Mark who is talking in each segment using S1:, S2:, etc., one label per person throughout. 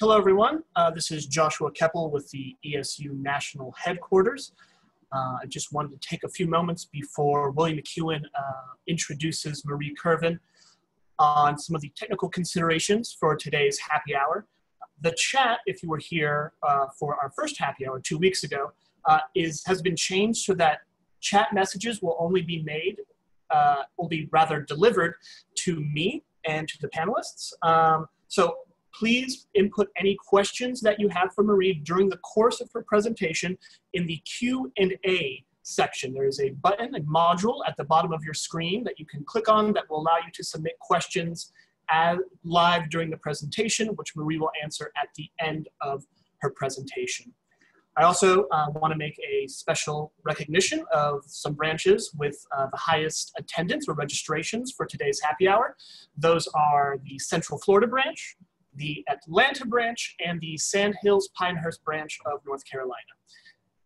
S1: Hello, everyone. This is Joshua Keppel with the ESU National Headquarters. I just wanted to take a few moments before William McEwen introduces Marie Kervin on some of the technical considerations for today's happy hour. The chat, if you were here for our first happy hour 2 weeks ago, has been changed so that chat messages will only be delivered to me and to the panelists. So please input any questions that you have for Marie during the course of her presentation in the Q&A section. There is a button, a module at the bottom of your screen that you can click on that will allow you to submit questions live during the presentation, which Marie will answer at the end of her presentation. I also want to make a special recognition of some branches with the highest attendance or registrations for today's happy hour. Those are the Central Florida branch, the Atlanta branch, and the Sand Hills Pinehurst branch of North Carolina.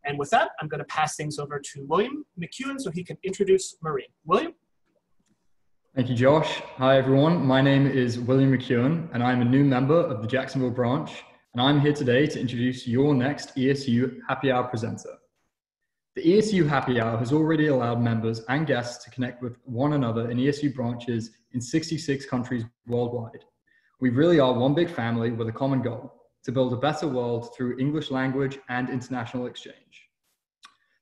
S1: And with that, I'm going to pass things over to William McEwen so he can introduce Marie. William?
S2: Thank you, Josh. Hi, everyone. My name is William McEwen, and I'm a new member of the Jacksonville branch, and I'm here today to introduce your next ESU Happy Hour presenter. The ESU Happy Hour has already allowed members and guests to connect with one another in ESU branches in 66 countries worldwide. We really are one big family with a common goal: to build a better world through English language and international exchange.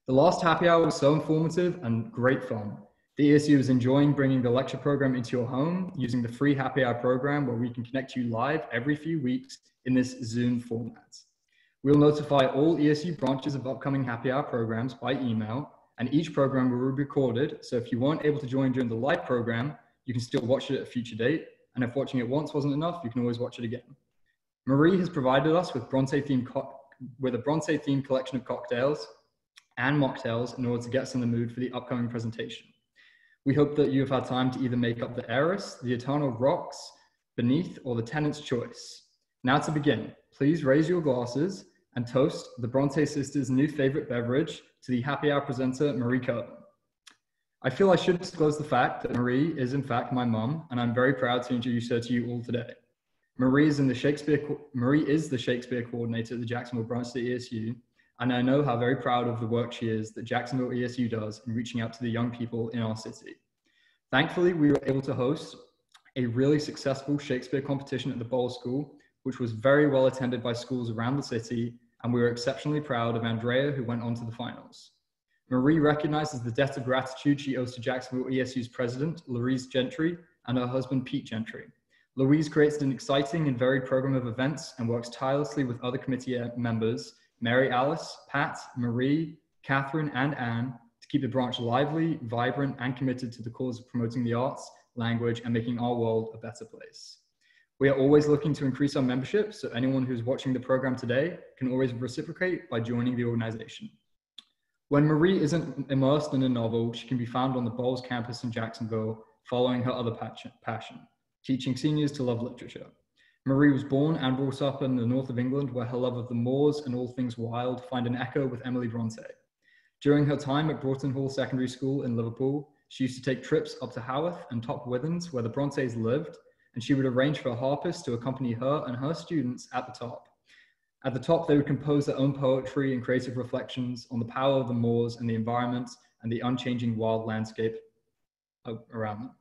S2: The last happy hour was so informative and great fun. The ESU is enjoying bringing the lecture program into your home using the free happy hour program, where we can connect you live every few weeks in this Zoom format. We'll notify all ESU branches of upcoming happy hour programs by email, and each program will be recorded, so if you weren't able to join during the live program, you can still watch it at a future date. And if watching it once wasn't enough, you can always watch it again. Marie has provided us with a Brontë-themed collection of cocktails and mocktails in order to get us in the mood for the upcoming presentation. We hope that you have had time to either make up the heiress, the eternal rocks beneath, or the tenant's choice. Now to begin, please raise your glasses and toast the Brontë Sisters' new favorite beverage to the happy hour presenter, Marie Kervin. I feel I should disclose the fact that Marie is in fact my mum, and I'm very proud to introduce her to you all today. Marie is the Shakespeare coordinator at the Jacksonville branch of the ESU, and I know how very proud of the work she is that Jacksonville ESU does in reaching out to the young people in our city. Thankfully, we were able to host a really successful Shakespeare competition at the Bowl School, which was very well attended by schools around the city, and we were exceptionally proud of Andrea, who went on to the finals. Marie recognizes the debt of gratitude she owes to Jacksonville ESU's president, Louise Gentry, and her husband, Pete Gentry. Louise creates an exciting and varied program of events and works tirelessly with other committee members, Mary Alice, Pat, Marie, Catherine, and Anne, to keep the branch lively, vibrant, and committed to the cause of promoting the arts, language, and making our world a better place. We are always looking to increase our membership, so anyone who's watching the program today can always reciprocate by joining the organization. When Marie isn't immersed in a novel, she can be found on the Bowles campus in Jacksonville, following her other passion, teaching seniors to love literature. Marie was born and brought up in the north of England, where her love of the moors and all things wild find an echo with Emily Brontë. During her time at Broughton Hall Secondary School in Liverpool, she used to take trips up to Haworth and Top Withens, where the Brontes lived, and she would arrange for a harpist to accompany her and her students at the top. At the top, they would compose their own poetry and creative reflections on the power of the moors and the environment and the unchanging wild landscape around them.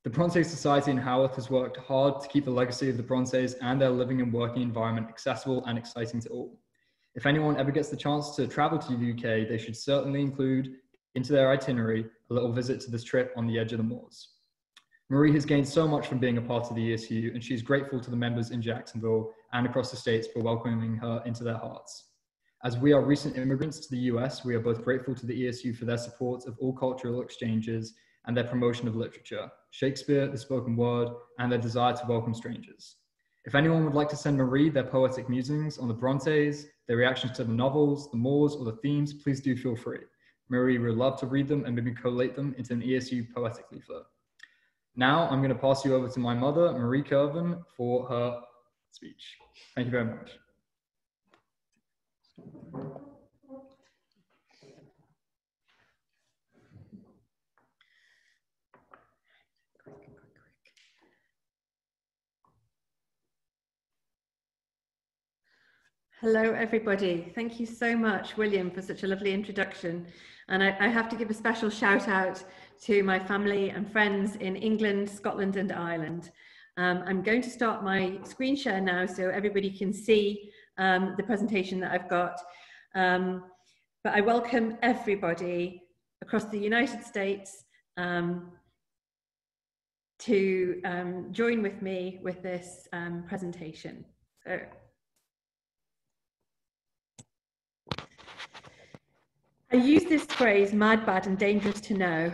S2: The Brontë Society in Haworth has worked hard to keep the legacy of the Brontes and their living and working environment accessible and exciting to all. If anyone ever gets the chance to travel to the UK, they should certainly include into their itinerary a little visit to this trip on the edge of the moors. Marie has gained so much from being a part of the ESU, and she's grateful to the members in Jacksonville and across the states for welcoming her into their hearts. As we are recent immigrants to the US, we are both grateful to the ESU for their support of all cultural exchanges and their promotion of literature, Shakespeare, the spoken word, and their desire to welcome strangers. If anyone would like to send Marie their poetic musings on the Brontes, their reactions to the novels, the moors, or the themes, please do feel free. Marie would love to read them and maybe collate them into an ESU poetic leaflet. Now I'm going to pass you over to my mother, Marie Kervin, for her speech. Thank you very much.
S3: Hello, everybody. Thank you so much, William, for such a lovely introduction. And I have to give a special shout out to my family and friends in England, Scotland, and Ireland. I'm going to start my screen share now so everybody can see the presentation that I've got. But I welcome everybody across the United States to join with me with this presentation. So, I use this phrase, mad, bad, and dangerous to know,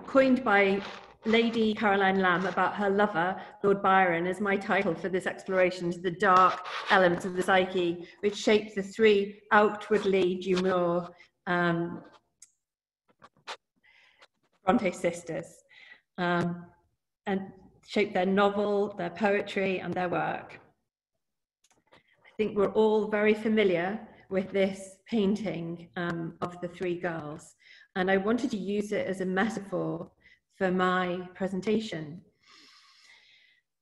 S3: coined by Lady Caroline Lamb about her lover, Lord Byron, as my title for this exploration into the dark elements of the psyche, which shaped the three outwardly demure Brontë sisters, and shaped their novel, their poetry, and their work. I think we're all very familiar with this painting of the three girls, and I wanted to use it as a metaphor for my presentation,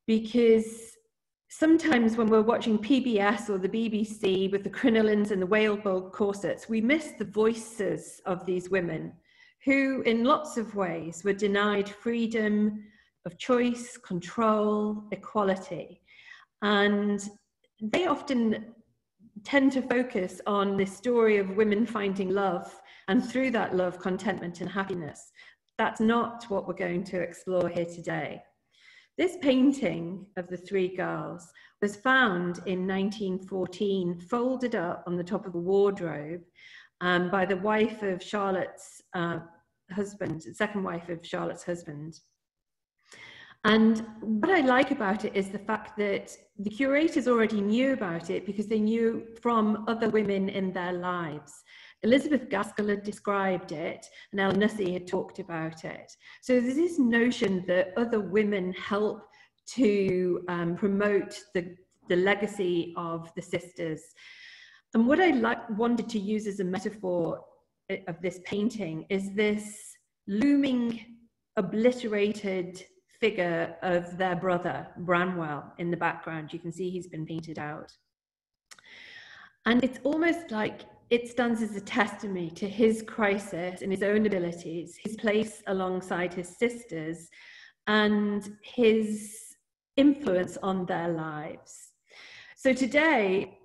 S3: because sometimes when we're watching PBS or the BBC with the crinolines and the whalebone corsets, we miss the voices of these women who in lots of ways were denied freedom of choice, control, equality, and they often tend to focus on this story of women finding love, and through that love, contentment and happiness. That's not what we're going to explore here today. This painting of the three girls was found in 1914, folded up on the top of a wardrobe by the wife of Charlotte's husband, second wife of Charlotte's husband. And what I like about it is the fact that the curators already knew about it because they knew from other women in their lives. Elizabeth Gaskell had described it, and Ellen Nussey had talked about it. So there's this notion that other women help to promote the legacy of the sisters. And what I wanted to use as a metaphor of this painting is this looming, obliterated figure of their brother, Branwell, in the background. You can see he's been painted out. And it's almost like it stands as a testimony to his crisis and his own abilities, his place alongside his sisters, and his influence on their lives. So today,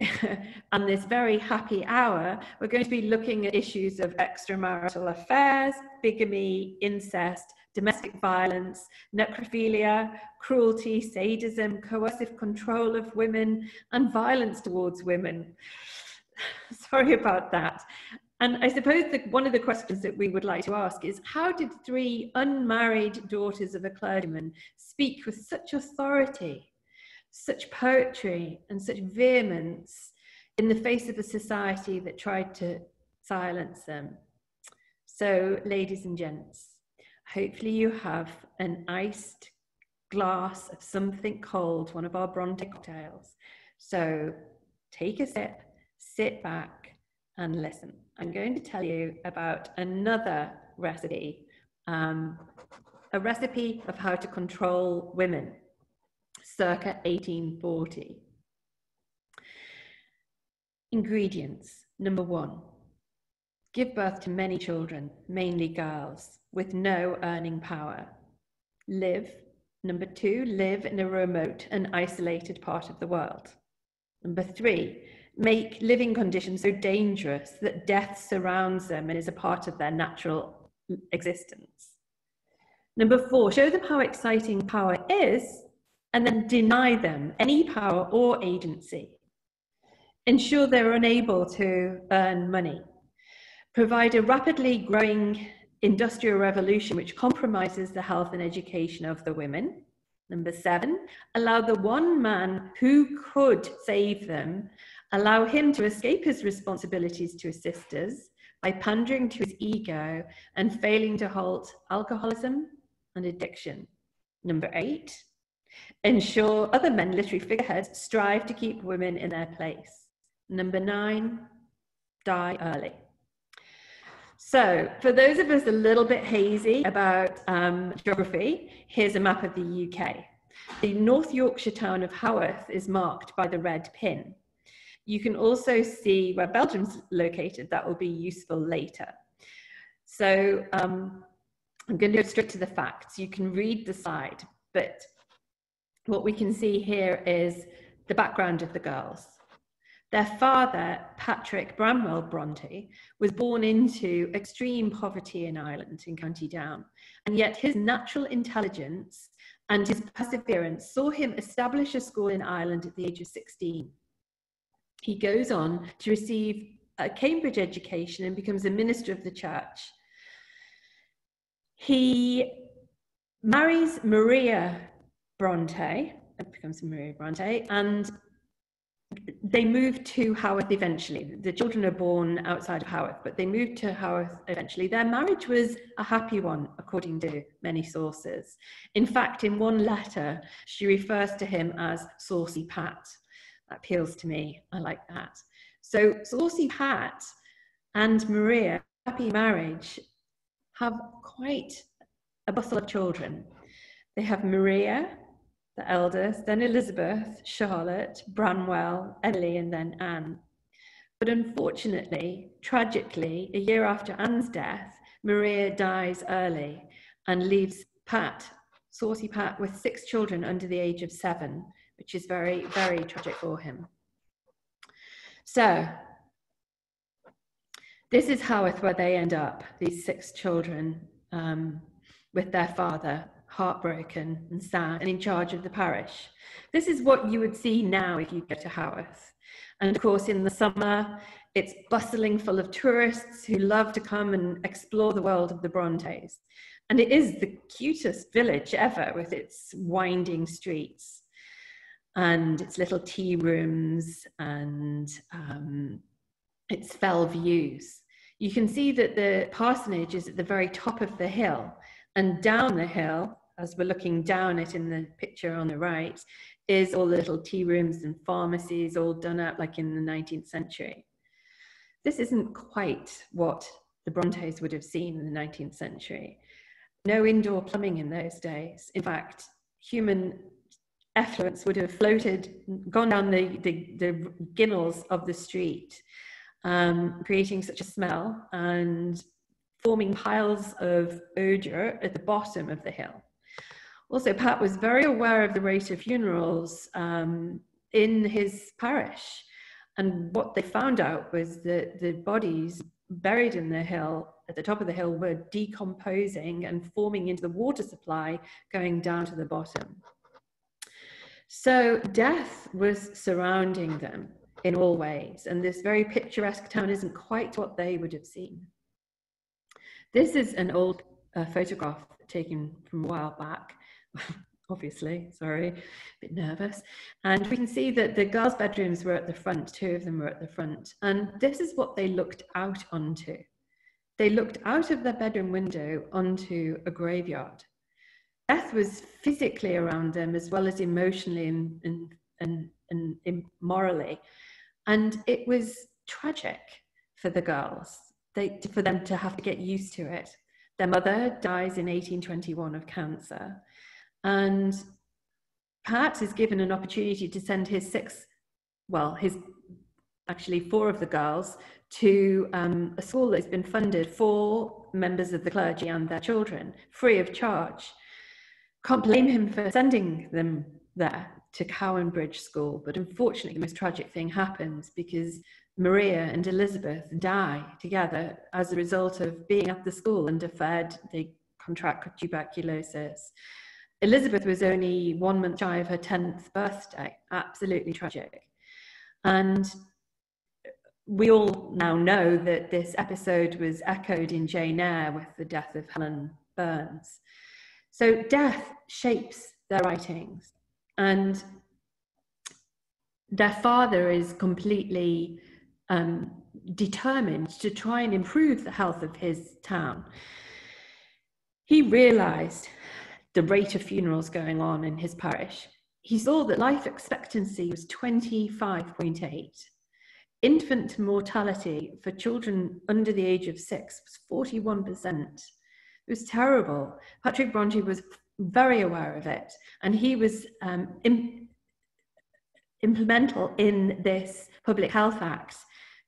S3: on this very happy hour, we're going to be looking at issues of extramarital affairs, bigamy, incest, domestic violence, necrophilia, cruelty, sadism, coercive control of women, and violence towards women. Sorry about that. And I suppose that one of the questions that we would like to ask is, how did three unmarried daughters of a clergyman speak with such authority, such poetry, and such vehemence in the face of a society that tried to silence them? So, ladies and gents, hopefully you have an iced glass of something cold, one of our Brontë cocktails. So take a sip, sit back and listen. I'm going to tell you about another recipe, a recipe of how to control women, circa 1840. Ingredients. Number 1, give birth to many children, mainly girls, with no earning power. Live. Number 2, live in a remote and isolated part of the world. Number 3, make living conditions so dangerous that death surrounds them and is a part of their natural existence. Number 4, show them how exciting power is and then deny them any power or agency. Ensure they're unable to earn money. Provide a rapidly growing industrial revolution which compromises the health and education of the women. Number 7, allow the one man who could save them, allow him to escape his responsibilities to his sisters by pandering to his ego and failing to halt alcoholism and addiction. Number 8, ensure other men, literary figureheads, strive to keep women in their place. Number 9, die early. So for those of us a little bit hazy about geography, here's a map of the UK. The North Yorkshire town of Haworth is marked by the red pin. You can also see where Belgium's located. That will be useful later. So I'm going to go straight to the facts. You can read the slide, but what we can see here is the background of the girls. Their father, Patrick Bramwell Brontë, was born into extreme poverty in Ireland, in County Down, and yet his natural intelligence and his perseverance saw him establish a school in Ireland at the age of 16. He goes on to receive a Cambridge education and becomes a minister of the church. He marries Maria Brontë, becomes Maria Brontë, and they moved to Haworth eventually. The children are born outside of Haworth, but they moved to Haworth eventually. Their marriage was a happy one, according to many sources. In fact, in one letter, she refers to him as Saucy Pat. That appeals to me. I like that. So Saucy Pat and Maria, happy marriage, have quite a bustle of children. They have Maria, the eldest, then Elizabeth, Charlotte, Branwell, Emily, and then Anne. But unfortunately, tragically, a year after Anne's death, Maria dies early and leaves Pat, Saucy Pat, with 6 children under the age of 7, which is very, very tragic for him. So, this is Haworth, where they end up, these 6 children, with their father, heartbroken and sad and in charge of the parish. This is what you would see now if you go to Haworth. And of course, in the summer, it's bustling full of tourists who love to come and explore the world of the Brontës. And it is the cutest village ever, with its winding streets and its little tea rooms and its fell views. You can see that the parsonage is at the very top of the hill, and down the hill, as we're looking down it in the picture on the right, is all the little tea rooms and pharmacies all done up like in the 19th century. This isn't quite what the Brontës would have seen in the 19th century. No indoor plumbing in those days. In fact, human effluents would have floated, gone down the ginnels of the street, creating such a smell and forming piles of ordure at the bottom of the hill. Also, Pat was very aware of the rate of funerals in his parish. And what they found out was that the bodies buried in the hill, at the top of the hill, were decomposing and forming into the water supply going down to the bottom. So death was surrounding them in all ways. And this very picturesque town isn't quite what they would have seen. This is an old photograph taken from a while back, obviously, sorry, a bit nervous. And we can see that the girls' bedrooms were at the front, 2 of them were at the front. And this is what they looked out onto. They looked out of their bedroom window onto a graveyard. Death was physically around them as well as emotionally and morally. And it was tragic for the girls. For them to have to get used to it. Their mother dies in 1821 of cancer, and Pat is given an opportunity to send his 4 of the girls to a school that's been funded for members of the clergy and their children, free of charge. Can't blame him for sending them there to Cowanbridge School, but unfortunately the most tragic thing happens because Maria and Elizabeth die together as a result of being at the school underfed. They contract tuberculosis. Elizabeth was only 1 month shy of her 10th birthday. Absolutely tragic. And we all now know that this episode was echoed in Jane Eyre with the death of Helen Burns. So death shapes their writings. And their father is completely determined to try and improve the health of his town. He realized the rate of funerals going on in his parish. He saw that life expectancy was 25.8. Infant mortality for children under the age of 6 was 41%. It was terrible. Patrick Brontë was very aware of it, and he was implemental in this Public Health Act,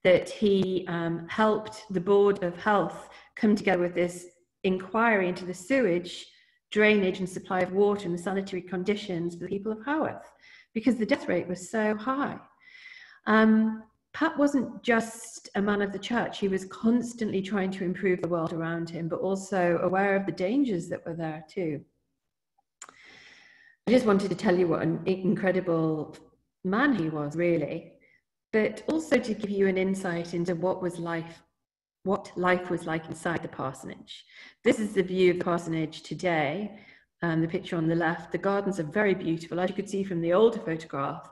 S3: that he helped the Board of Health come together with this inquiry into the sewage, drainage and supply of water and the sanitary conditions for the people of Haworth, because the death rate was so high. Pat wasn't just a man of the church. He was constantly trying to improve the world around him, but also aware of the dangers that were there too. I just wanted to tell you what an incredible man he was, really, but also to give you an insight into what life was like inside the parsonage. This is the view of the parsonage today. The picture on the left. The gardens are very beautiful, as you could see from the older photograph.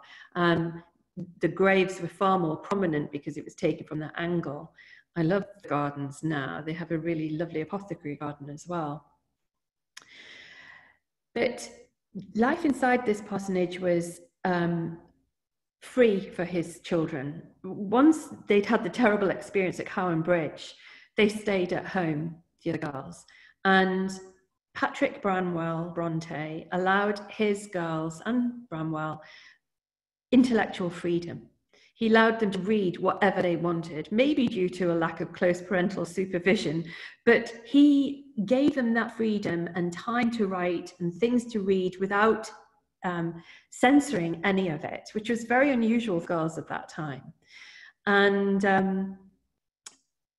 S3: The graves were far more prominent because it was taken from that angle. I love the gardens now. They have a really lovely apothecary garden as well. But life inside this parsonage was free for his children. Once they'd had the terrible experience at Cowan Bridge, they stayed at home, the other girls. And Patrick Branwell Brontë allowed his girls and Branwell intellectual freedom. He allowed them to read whatever they wanted, maybe due to a lack of close parental supervision, but he gave them that freedom and time to write and things to read without censoring any of it, which was very unusual for girls at that time. And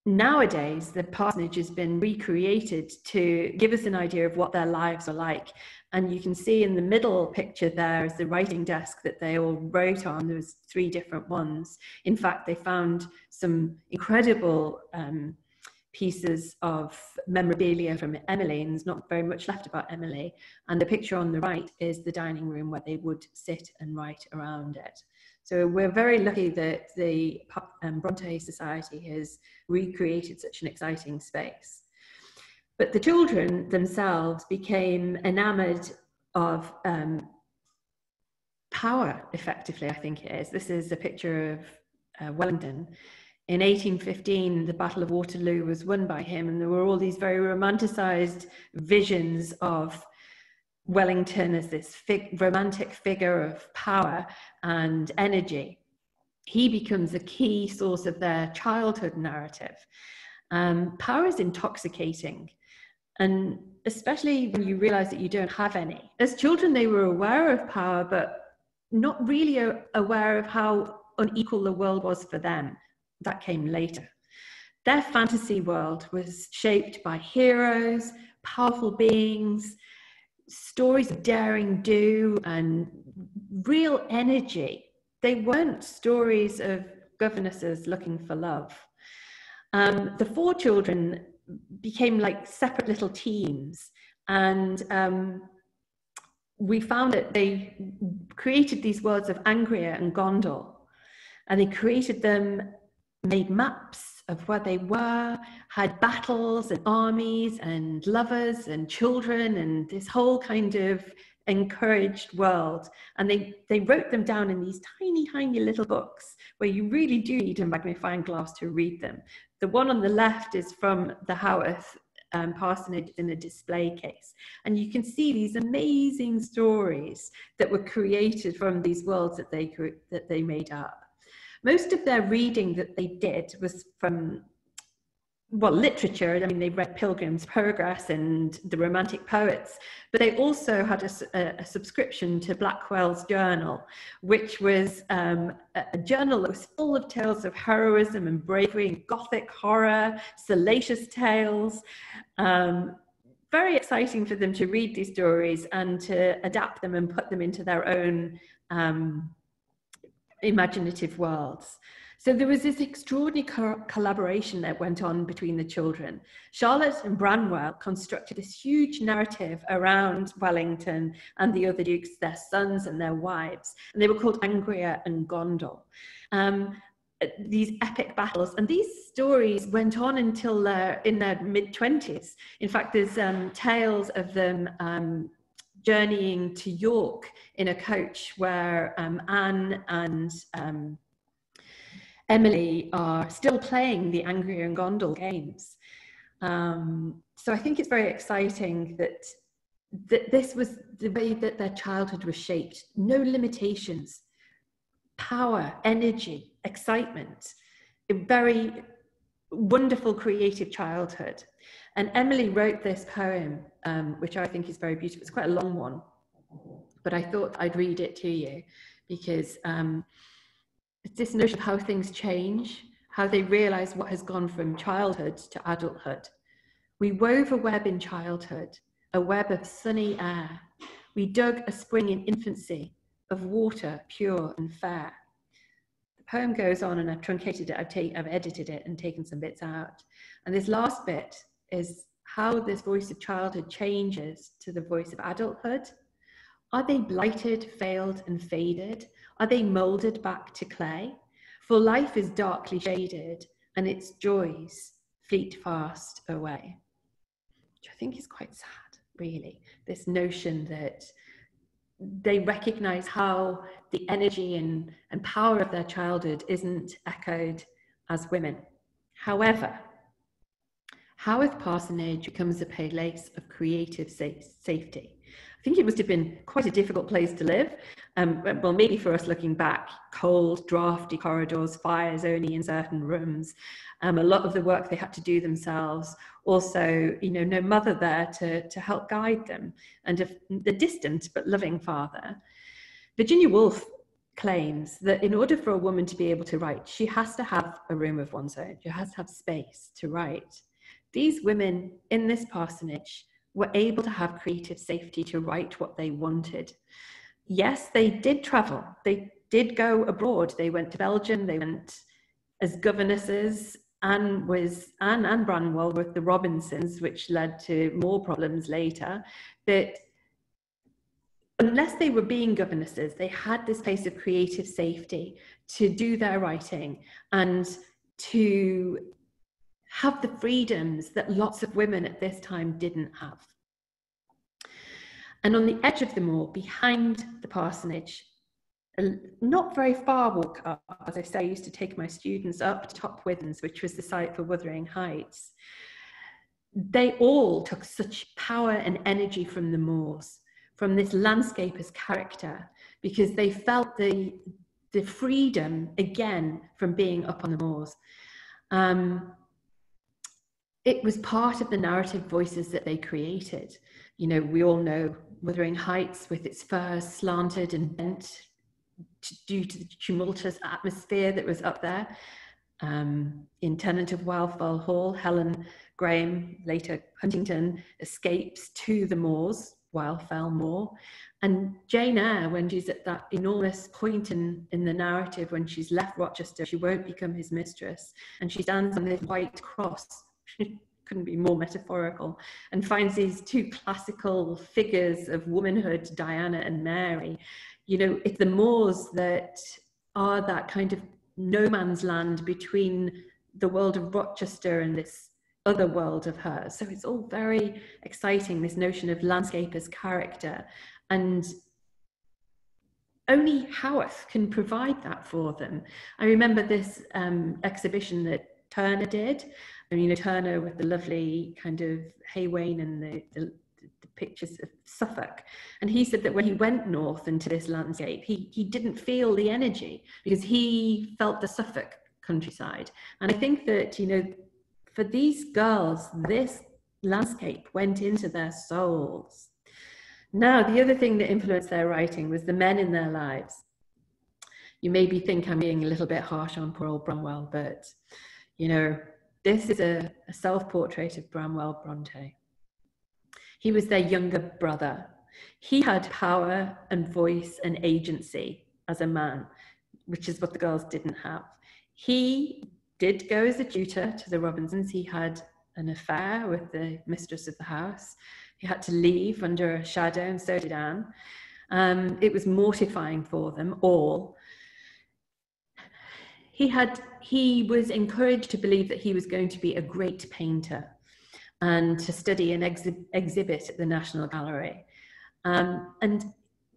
S3: nowadays, the parsonage has been recreated to give us an idea of what their lives are like. And you can see in the middle picture there is the writing desk that they all wrote on. There was 3 different ones. In fact, they found some incredible pieces of memorabilia from Emily, and there's not very much left about Emily. And the picture on the right is the dining room where they would sit and write around it. So we're very lucky that the Brontë Society has recreated such an exciting space. But the children themselves became enamored of power, effectively, I think it is. This is a picture of Wellington. In 1815, the Battle of Waterloo was won by him, and there were all these very romanticized visions of Wellington as this romantic figure of power and energy. He becomes a key source of their childhood narrative. Power is intoxicating, and especially when you realize that you don't have any. As children, they were aware of power, but not really aware of how unequal the world was for them. That came later. Their fantasy world was shaped by heroes, powerful beings, stories of daring do, and real energy. They weren't stories of governesses looking for love. The 4 children became like separate little teams, and we found that they created these worlds of Angria and Gondal, and they created them, made maps of where they were, had battles and armies and lovers and children and this whole kind of encouraged world. And they wrote them down in these tiny, tiny little books where you really do need a magnifying glass to read them. The one on the left is from the Haworth parsonage in a display case. And you can see these amazing stories that were created from these worlds that they made up. Most of their reading that they did was from, well, literature. I mean, they read Pilgrim's Progress and the Romantic Poets, but they also had a subscription to Blackwell's Journal, which was a journal that was full of tales of heroism and bravery and Gothic horror, salacious tales. Very exciting for them to read these stories and to adapt them and put them into their own imaginative worlds. So there was this extraordinary collaboration that went on between the children. Charlotte and Branwell constructed this huge narrative around Wellington and the other dukes, their sons and their wives, and they were called Angria and Gondal. These epic battles, and these stories went on until in their mid-20s. In fact, there's tales of them journeying to York in a coach where Anne and Emily are still playing the Angria and Gondal games. So I think it's very exciting that this was the way that their childhood was shaped. No limitations. power, energy, excitement, a very wonderful creative childhood. And Emily wrote this poem, which I think is very beautiful. It's quite a long one, but I thought I'd read it to you because it's this notion of how things change, how they realize what has gone from childhood to adulthood. We wove a web in childhood, a web of sunny air. We dug a spring in infancy of water, pure and fair. The poem goes on, and I've truncated it, I've edited it and taken some bits out. And this last bit is how this voice of childhood changes to the voice of adulthood. Are they blighted, failed, and faded? Are they moulded back to clay? For life is darkly shaded, and its joys fleet fast away. Which I think is quite sad, really. This notion that they recognize how the energy and power of their childhood isn't echoed as women. However, Haworth Parsonage becomes a place of creative safety. I think it must have been quite a difficult place to live. Well, maybe for us looking back, cold, drafty corridors, fires only in certain rooms. A lot of the work they had to do themselves. Also, no mother there to help guide them, and a distant but loving father. Virginia Woolf claims that in order for a woman to be able to write, she has to have a room of one's own. She has to have space to write. These women in this parsonage were able to have creative safety to write what they wanted. Yes, they did travel. They did go abroad. They went to Belgium. They went as governesses. Anne Branwell with the Robinsons, which led to more problems later. But unless they were being governesses, they had this place of creative safety to do their writing and to have the freedoms that lots of women at this time didn't have. And on the edge of the moor, behind the parsonage, not very far walk up, as I say, I used to take my students up to Top Withens, which was the site for Wuthering Heights. They all took such power and energy from the moors, from this landscape as character, because they felt the freedom, again, from being up on the moors. It was part of the narrative voices that they created. We all know Wuthering Heights with its firs slanted and bent due to the tumultuous atmosphere that was up there. In Tenant of Wildfell Hall, Helen Graham, later Huntington, escapes to the moors, Wildfell Moor. And Jane Eyre, when she's at that enormous point in the narrative, when she's left Rochester, she won't become his mistress, and she stands on this white cross, couldn't be more metaphorical, and finds these two classical figures of womanhood, Diana and Mary. It's the moors that are that kind of no man's land between the world of Rochester and this other world of hers. So it's all very exciting, this notion of landscape as character. And only Haworth can provide that for them. I remember this exhibition that Turner did. Turner with the lovely kind of Haywain and the pictures of Suffolk. And he said that when he went north into this landscape, he didn't feel the energy because he felt the Suffolk countryside. And I think that, for these girls, this landscape went into their souls. Now, the other thing that influenced their writing was the men in their lives. You maybe think I'm being a little bit harsh on poor old Branwell, but, this is a self-portrait of Branwell Brontë. He was their younger brother. He had power and voice and agency as a man, which is what the girls didn't have. He did go as a tutor to the Robinsons. He had an affair with the mistress of the house. He had to leave under a shadow, and so did Anne. It was mortifying for them all. He was encouraged to believe that he was going to be a great painter and to study and exhibit at the National Gallery. And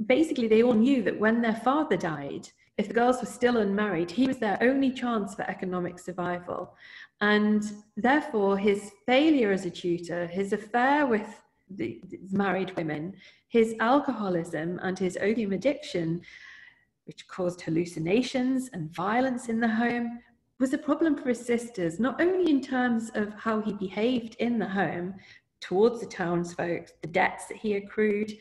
S3: basically they all knew that when their father died, if the girls were still unmarried, he was their only chance for economic survival. And therefore his failure as a tutor, his affair with the married women, his alcoholism and his opium addiction which caused hallucinations and violence in the home, was a problem for his sisters, not only in terms of how he behaved in the home towards the townsfolk, the debts that he accrued,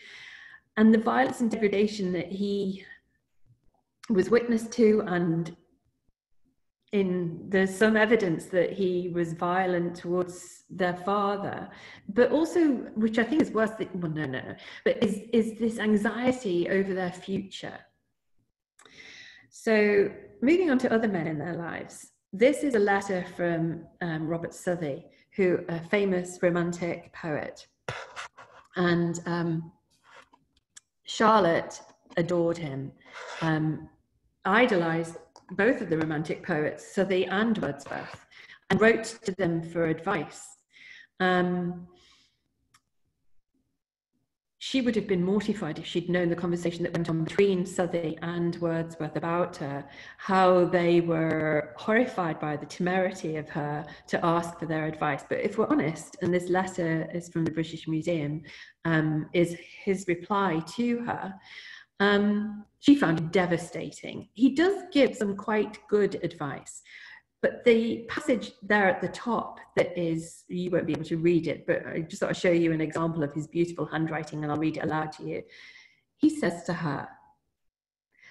S3: and the violence and degradation that he was witness to, and there's some evidence that he was violent towards their father, but also, which I think is worse than, well, no, but is this anxiety over their future. So moving on to other men in their lives, this is a letter from Robert Southey, who a famous romantic poet, and Charlotte adored him, idolized both of the romantic poets, Southey and Wordsworth, and wrote to them for advice. She would have been mortified if she'd known the conversation that went on between Southey and Wordsworth about her, how they were horrified by the temerity of her to ask for their advice. But if we're honest, and this letter is from the British Museum, is his reply to her, she found it devastating. He does give some quite good advice, but the passage there at the top that is, you won't be able to read it, but I just thought I'd show you an example of his beautiful handwriting, and I'll read it aloud to you. He says to her,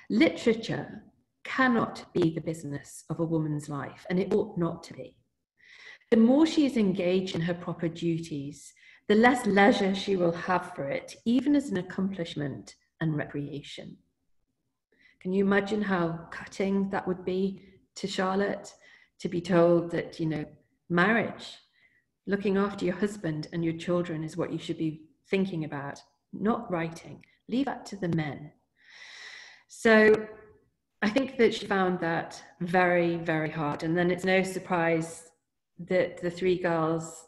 S3: "Literature cannot be the business of a woman's life, and it ought not to be. The more she is engaged in her proper duties, the less leisure she will have for it, even as an accomplishment and recreation." Can you imagine how cutting that would be to Charlotte, to be told that, you know, marriage, looking after your husband and your children is what you should be thinking about, not writing. Leave that to the men. So I think that she found that very, very hard. And then it's no surprise that the three girls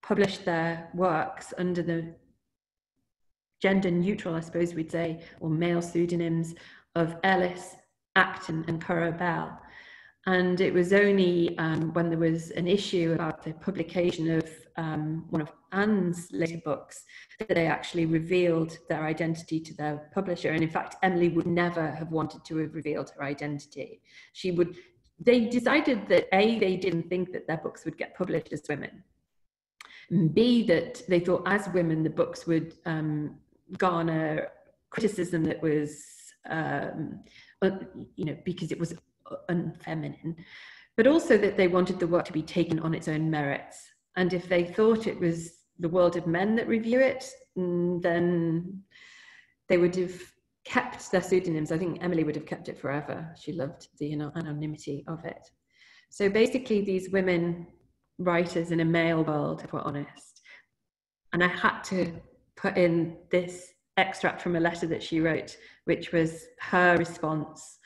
S3: published their works under the gender neutral, I suppose we'd say, or male pseudonyms of Ellis, Acton, and Currer Bell. And it was only when there was an issue about the publication of one of Anne's later books that they actually revealed their identity to their publisher. And in fact, Emily would never have wanted to have revealed her identity. They decided that A, they didn't think that their books would get published as women, and B, that they thought as women the books would garner criticism that was, because it was unfeminine, but also that they wanted the work to be taken on its own merits. And if they thought it was the world of men that review it, then they would have kept their pseudonyms. I think Emily would have kept it forever. She loved the anonymity of it. So basically these women writers in a male world, if we're honest, and I had to put in this extract from a letter that she wrote, which was her response.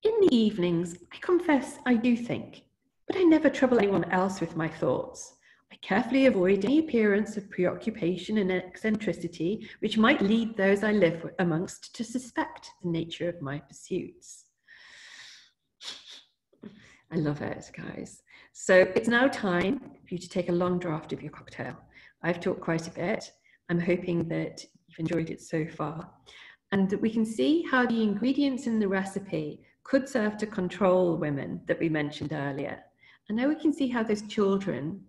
S3: "In the evenings, I confess I do think, but I never trouble anyone else with my thoughts. I carefully avoid any appearance of preoccupation and eccentricity which might lead those I live amongst to suspect the nature of my pursuits." I love it, guys. So it's now time for you to take a long draught of your cocktail. I've talked quite a bit. I'm hoping that you've enjoyed it so far, and that we can see how the ingredients in the recipe could serve to control women that we mentioned earlier. And now we can see how those children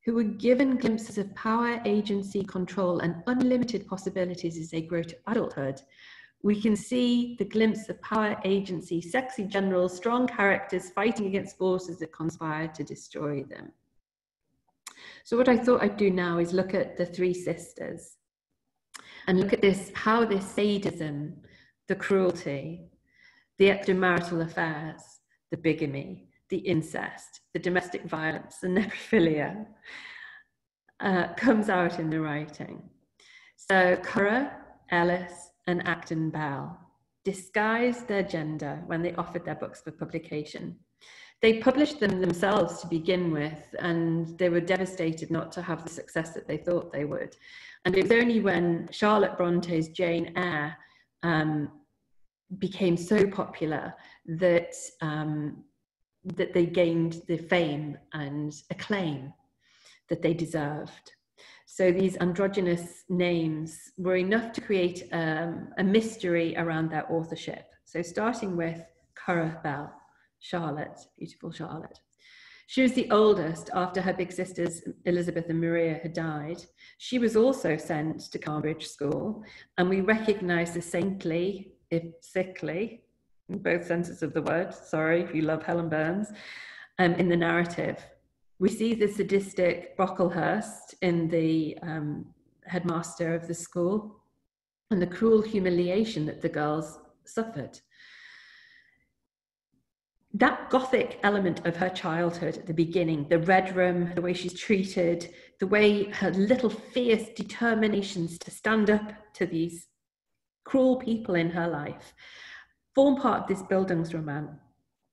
S3: who were given glimpses of power, agency, control, and unlimited possibilities as they grow to adulthood, we can see the glimpse of power, agency, sexy generals, strong characters fighting against forces that conspire to destroy them. So what I thought I'd do now is look at the three sisters and look at how this sadism, the cruelty, the extramarital affairs, the bigamy, the incest, the domestic violence, the necrophilia comes out in the writing. So Currer, Ellis, and Acton Bell disguised their gender when they offered their books for publication. They published them themselves to begin with, and they were devastated not to have the success that they thought they would. And it was only when Charlotte Bronte's Jane Eyre became so popular that, that they gained the fame and acclaim that they deserved. So these androgynous names were enough to create a mystery around their authorship. So starting with Currer Bell, Charlotte, beautiful Charlotte. She was the oldest after her big sisters Elizabeth and Maria had died. She was also sent to Cambridge School, and we recognise the saintly, if sickly, in both senses of the word, sorry if you love Helen Burns, in the narrative. We see the sadistic Brocklehurst in the headmaster of the school, and the cruel humiliation that the girls suffered. That Gothic element of her childhood at the beginning, the red room, the way she's treated, the way her little fierce determinations to stand up to these cruel people in her life, form part of this Bildungsroman.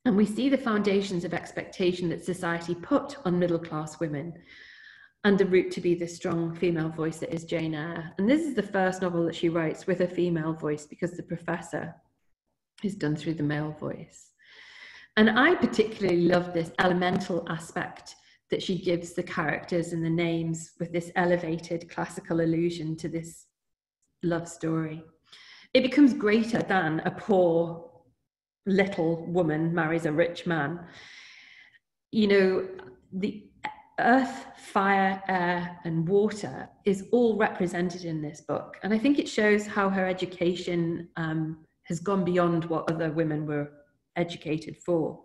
S3: And we see the foundations of expectation that society put on middle-class women and the route to be the strong female voice that is Jane Eyre. And this is the first novel that she writes with a female voice, because the professor is done through the male voice. And I particularly love this elemental aspect that she gives the characters and the names, with this elevated classical allusion to this love story. It becomes greater than a poor little woman marries a rich man. You know, the earth, fire, air, and water is all represented in this book. And I think it shows how her education has gone beyond what other women were educated for.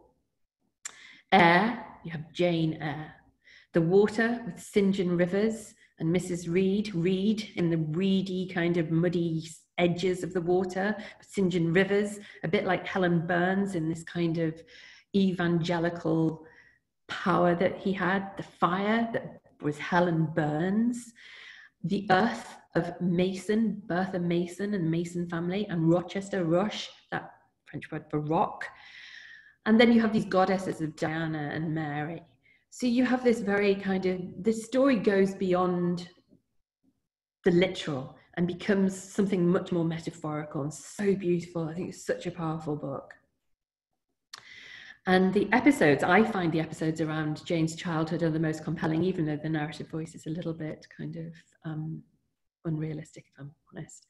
S3: Air, you have Jane Eyre. The water with St. John Rivers and Mrs. Reed in the reedy kind of muddy edges of the water. St. John Rivers, a bit like Helen Burns in this kind of evangelical power that he had. The fire that was Helen Burns. The earth of Mason, Bertha Mason and Mason family, and Rochester, Roche, that French word for rock. And then you have these goddesses of Diana and Mary. So you have this very kind of, this story goes beyond the literal and becomes something much more metaphorical and so beautiful. I think it's such a powerful book. And the episodes, I find the episodes around Jane's childhood are the most compelling, even though the narrative voice is a little bit kind of unrealistic, if I'm honest.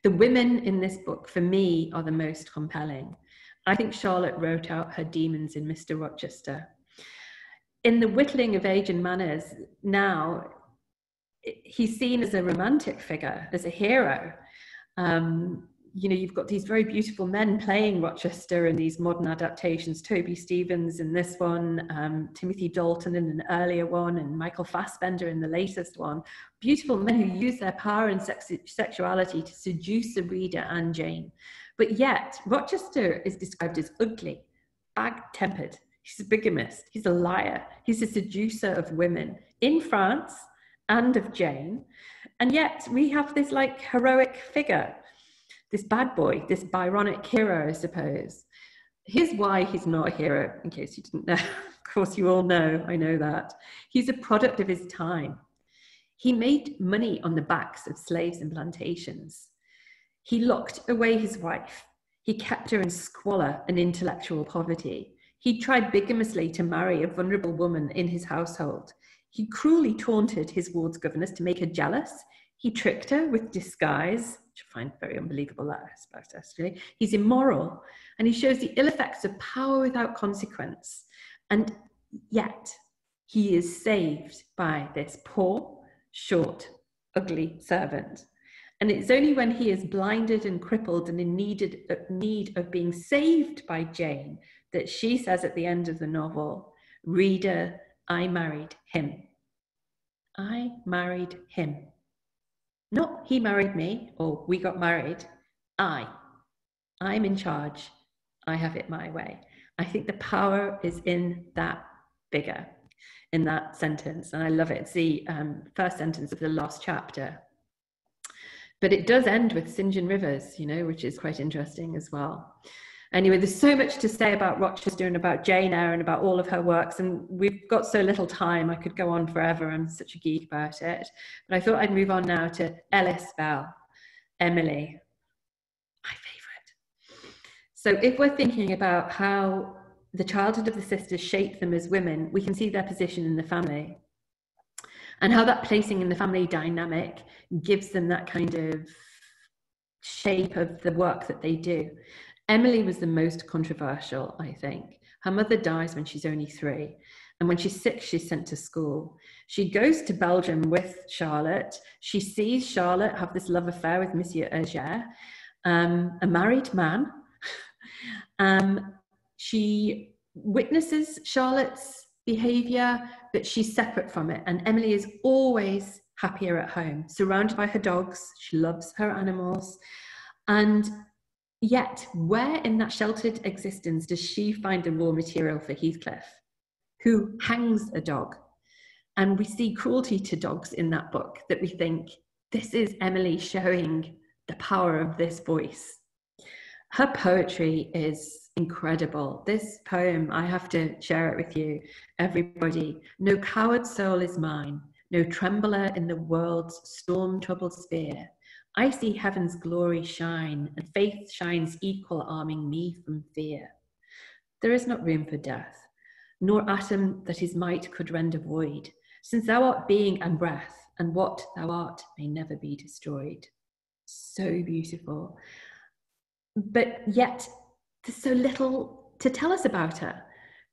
S3: The women in this book, for me, are the most compelling. I think Charlotte wrote out her demons in Mr. Rochester. In The Whittling of Age and Manners, now, he's seen as a romantic figure, as a hero. You know, you've got these very beautiful men playing Rochester in these modern adaptations. Toby Stephens in this one, Timothy Dalton in an earlier one, and Michael Fassbender in the latest one. Beautiful men who use their power and sexuality to seduce the reader and Jane. But yet, Rochester is described as ugly, bad-tempered. He's a bigamist. He's a liar. He's a seducer of women in France and of Jane. And yet we have this like heroic figure, this bad boy, this Byronic hero, I suppose. Here's why he's not a hero, in case you didn't know. Of course, you all know, I know that. He's a product of his time. He made money on the backs of slaves and plantations. He locked away his wife. He kept her in squalor and intellectual poverty. He tried bigamously to marry a vulnerable woman in his household. He cruelly taunted his ward's governess to make her jealous. He tricked her with disguise, which I find very unbelievable, that aspect, actually. He's immoral, and he shows the ill effects of power without consequence. And yet, he is saved by this poor, short, ugly servant. And it's only when he is blinded and crippled and in need of being saved by Jane that she says at the end of the novel, "Reader, I married him." I married him. Not he married me or we got married. I'm in charge. I have it my way. I think the power is in that figure, in that sentence. And I love it. It's the first sentence of the last chapter. But it does end with St. John Rivers, you know, which is quite interesting as well. Anyway, there's so much to say about Rochester and about Jane Eyre and about all of her works, and we've got so little time. I could go on forever. I'm such a geek about it. But I thought I'd move on now to Ellis Bell, Emily, my favourite. So if we're thinking about how the childhood of the sisters shaped them as women, we can see their position in the family. and how that placing in the family dynamic gives them that kind of shape of the work that they do. Emily was the most controversial, I think. Her mother dies when she's only 3. And when she's 6, she's sent to school. She goes to Belgium with Charlotte. She sees Charlotte have this love affair with Monsieur Auger, a married man. She witnesses Charlotte's behavior, but she's separate from it. And Emily is always happier at home, surrounded by her dogs. She loves her animals. And yet, where in that sheltered existence does she find the raw material for Heathcliff, who hangs a dog? And we see cruelty to dogs in that book that we think, this is Emily showing the power of this voice. Her poetry is incredible. This poem, I have to share it with you, everybody. No coward soul is mine, no trembler in the world's storm-troubled sphere. I see heaven's glory shine, and faith shines equal, arming me from fear. There is not room for death, nor atom that his might could render void, since thou art being and breath, and what thou art may never be destroyed. So beautiful. But yet, there's so little to tell us about her.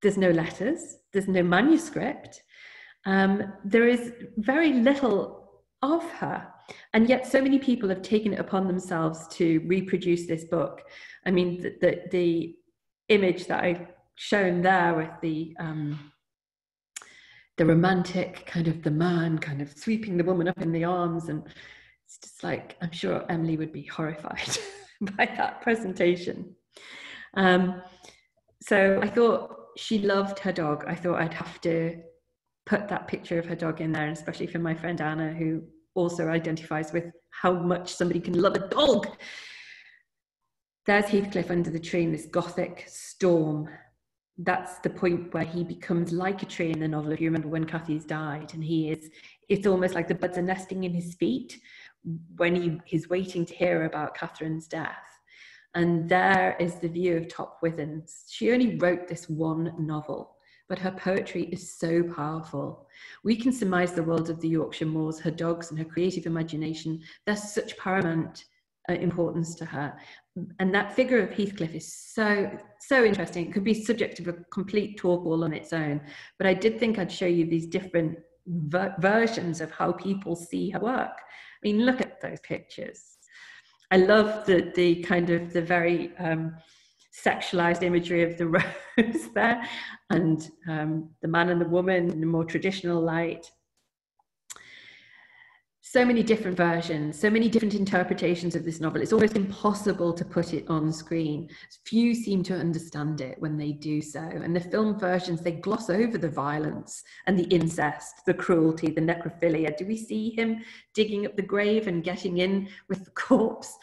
S3: There's no letters, there's no manuscript, there is very little of her. And yet so many people have taken it upon themselves to reproduce this book. I mean, the image that I've shown there with the romantic kind of the man kind of sweeping the woman up in the arms, and it's just like, I'm sure Emily would be horrified by that presentation. So I thought she loved her dog. I thought I'd have to put that picture of her dog in there, and especially for my friend Anna, who also identifies with how much somebody can love a dog. There's Heathcliff under the tree in this Gothic storm. That's the point where he becomes like a tree in the novel. If you remember when Cathy's died, and it's almost like the buds are nesting in his feet when he's waiting to hear about Catherine's death. And there is the view of Top Withens. She only wrote this one novel, but her poetry is so powerful. We can surmise the world of the Yorkshire moors, her dogs and her creative imagination. There's such paramount importance to her. And that figure of Heathcliff is so interesting. It could be subject of a complete talk all on its own, but I did think I'd show you these different versions of how people see her work. I mean, look at those pictures. I love the kind of the very sexualized imagery of the rose there, and the man and the woman in a more traditional light. So many different versions, so many different interpretations of this novel. It's almost impossible to put it on screen. Few seem to understand it when they do so. And the film versions, they gloss over the violence and the incest, the cruelty, the necrophilia. Do we see him digging up the grave and getting in with the corpse?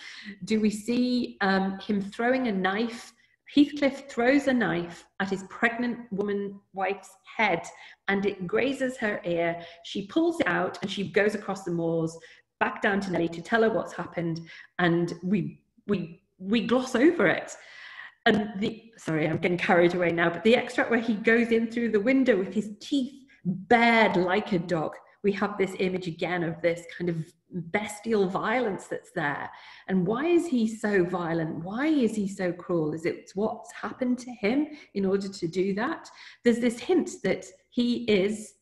S3: Do we see him throwing a knife? Heathcliff throws a knife at his pregnant wife's head, and it grazes her ear. She pulls it out and she goes across the moors back down to Nellie to tell her what's happened, and we gloss over it. And sorry, I'm getting carried away now, but the extract where he goes in through the window with his teeth bared like a dog, we have this image again of this kind of bestial violence that's there. And why is he so violent? Why is he so cruel? Is it what's happened to him in order to do that? There's this hint that he is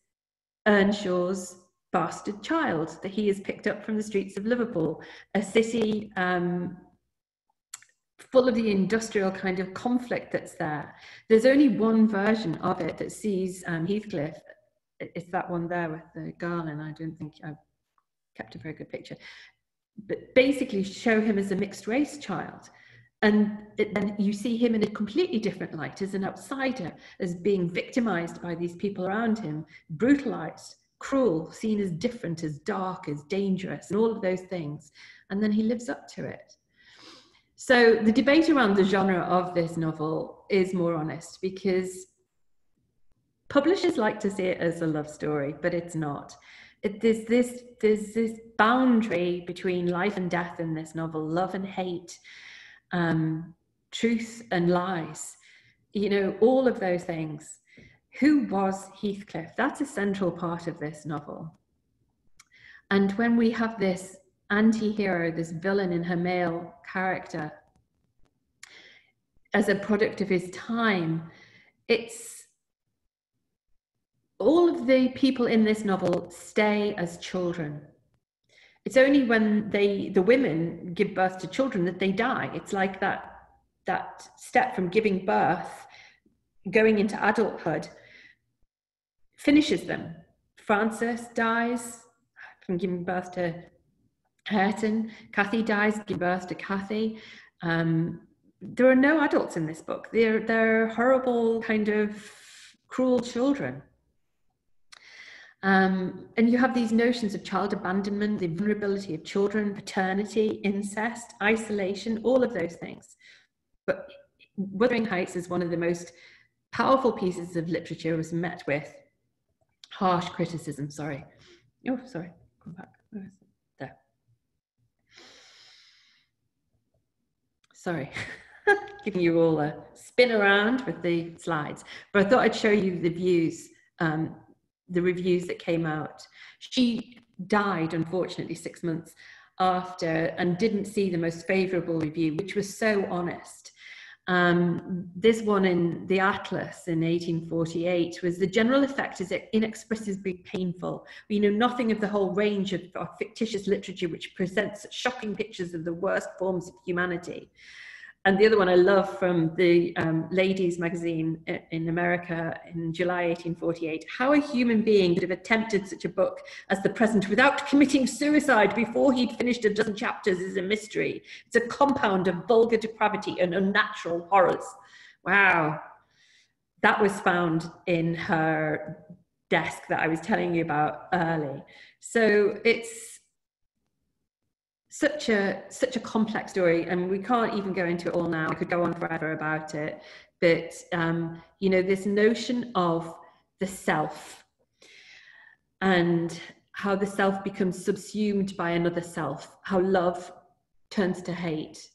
S3: Earnshaw's bastard child, that he is picked up from the streets of Liverpool, a city full of the industrial kind of conflict that's there. There's only one version of it that sees Heathcliff. It's that one there with the girl, and I don't think I've kept a very good picture, but basically show him as a mixed race child. And then you see him in a completely different light, as an outsider, as being victimized by these people around him, brutalized, cruel, seen as different, as dark, as dangerous, and all of those things. And then he lives up to it. So the debate around the genre of this novel is more honest, because publishers like to see it as a love story, but it's not. There's this boundary between life and death in this novel, love and hate, truth and lies, you know, all of those things. Who was Heathcliff? That's a central part of this novel. And when we have this anti-hero, this villain in her male character, as a product of his time, it's all of the people in this novel stay as children. It's only when the women give birth to children that they die. It's like that step from giving birth, going into adulthood, finishes them. Frances dies from giving birth to Hareton. Kathy dies, giving birth to Kathy. There are no adults in this book. They're horrible, kind of cruel children. And you have these notions of child abandonment, the vulnerability of children, paternity, incest, isolation, all of those things. But Wuthering Heights is one of the most powerful pieces of literature, was met with harsh criticism. Sorry. Oh, sorry. Come back. Where is it? There. Sorry. Giving you all a spin around with the slides. But I thought I'd show you the views, the reviews that came out. She died, unfortunately, 6 months after, and didn't see the most favourable review, which was so honest. This one in the Atlas in 1848 was, the general effect is inexpressibly painful. We know nothing of the whole range of fictitious literature which presents shocking pictures of the worst forms of humanity. And the other one I love, from the Ladies magazine in America in July 1848, how a human being could have attempted such a book as the present without committing suicide before he'd finished a dozen chapters is a mystery. It's a compound of vulgar depravity and unnatural horrors. Wow. That was found in her desk that I was telling you about early. So it's such a complex story, and we can't even go into it all now. I could go on forever about it, but you know, this notion of the self and how the self becomes subsumed by another self, how love turns to hate,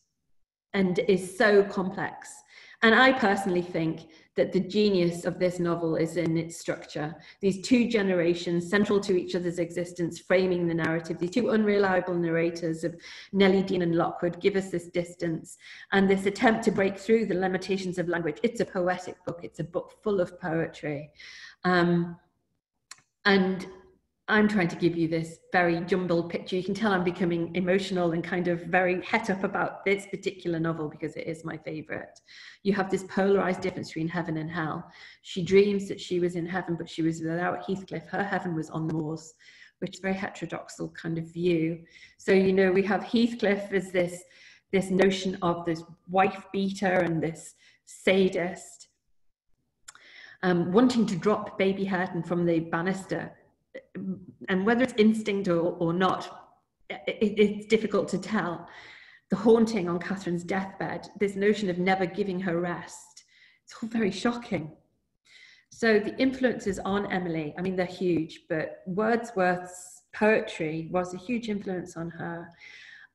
S3: and is so complex. And I personally think that the genius of this novel is in its structure. These two generations central to each other's existence, framing the narrative. These two unreliable narrators of Nellie Dean and Lockwood give us this distance and this attempt to break through the limitations of language. It's a poetic book. It's a book full of poetry. And I'm trying to give you this very jumbled picture. You can tell I'm becoming emotional and kind of very het up about this particular novel because it is my favorite. You have this polarized difference between heaven and hell. She dreams that she was in heaven, but she was without Heathcliff. Her heaven was on the moors, which is a very heterodoxal kind of view. So, you know, we have Heathcliff as this notion of this wife beater and this sadist, wanting to drop baby Hareton from the banister. And whether it's instinct or not, it's difficult to tell. The haunting on Catherine's deathbed, this notion of never giving her rest, it's all very shocking. So the influences on Emily, I mean, they're huge, but Wordsworth's poetry was a huge influence on her.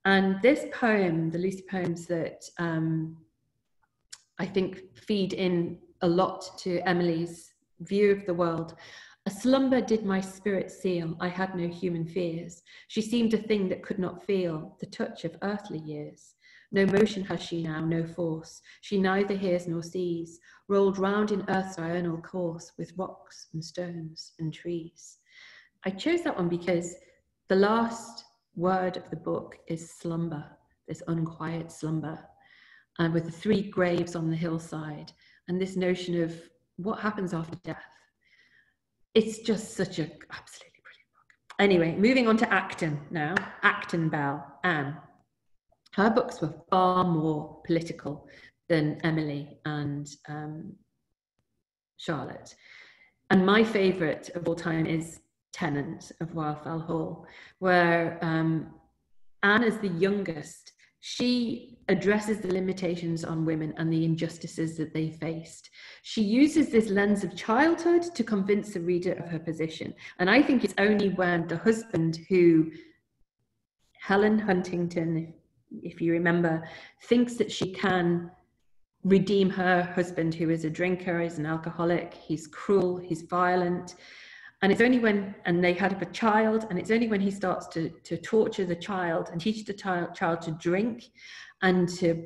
S3: And this poem, the Lucy poems that I think feed in a lot to Emily's view of the world. A slumber did my spirit seal, I had no human fears. She seemed a thing that could not feel the touch of earthly years. No motion has she now, no force. She neither hears nor sees, rolled round in earth's diurnal course with rocks and stones and trees. I chose that one because the last word of the book is slumber, this unquiet slumber, and with the 3 graves on the hillside, and this notion of what happens after death. It's just such an absolutely brilliant book. Anyway, moving on to Acton now. Acton Bell, Anne. Her books were far more political than Emily and Charlotte. And my favourite of all time is Tennant of Wildfell Hall, where Anne is the youngest. She addresses the limitations on women and the injustices that they faced. She uses this lens of childhood to convince the reader of her position. And I think it's only when the husband who, Helen Huntington, if you remember, thinks that she can redeem her husband, who is a drinker, is an alcoholic, he's cruel, he's violent. And it's only when, and they had a child, and it's only when he starts to torture the child and teach the child to drink and to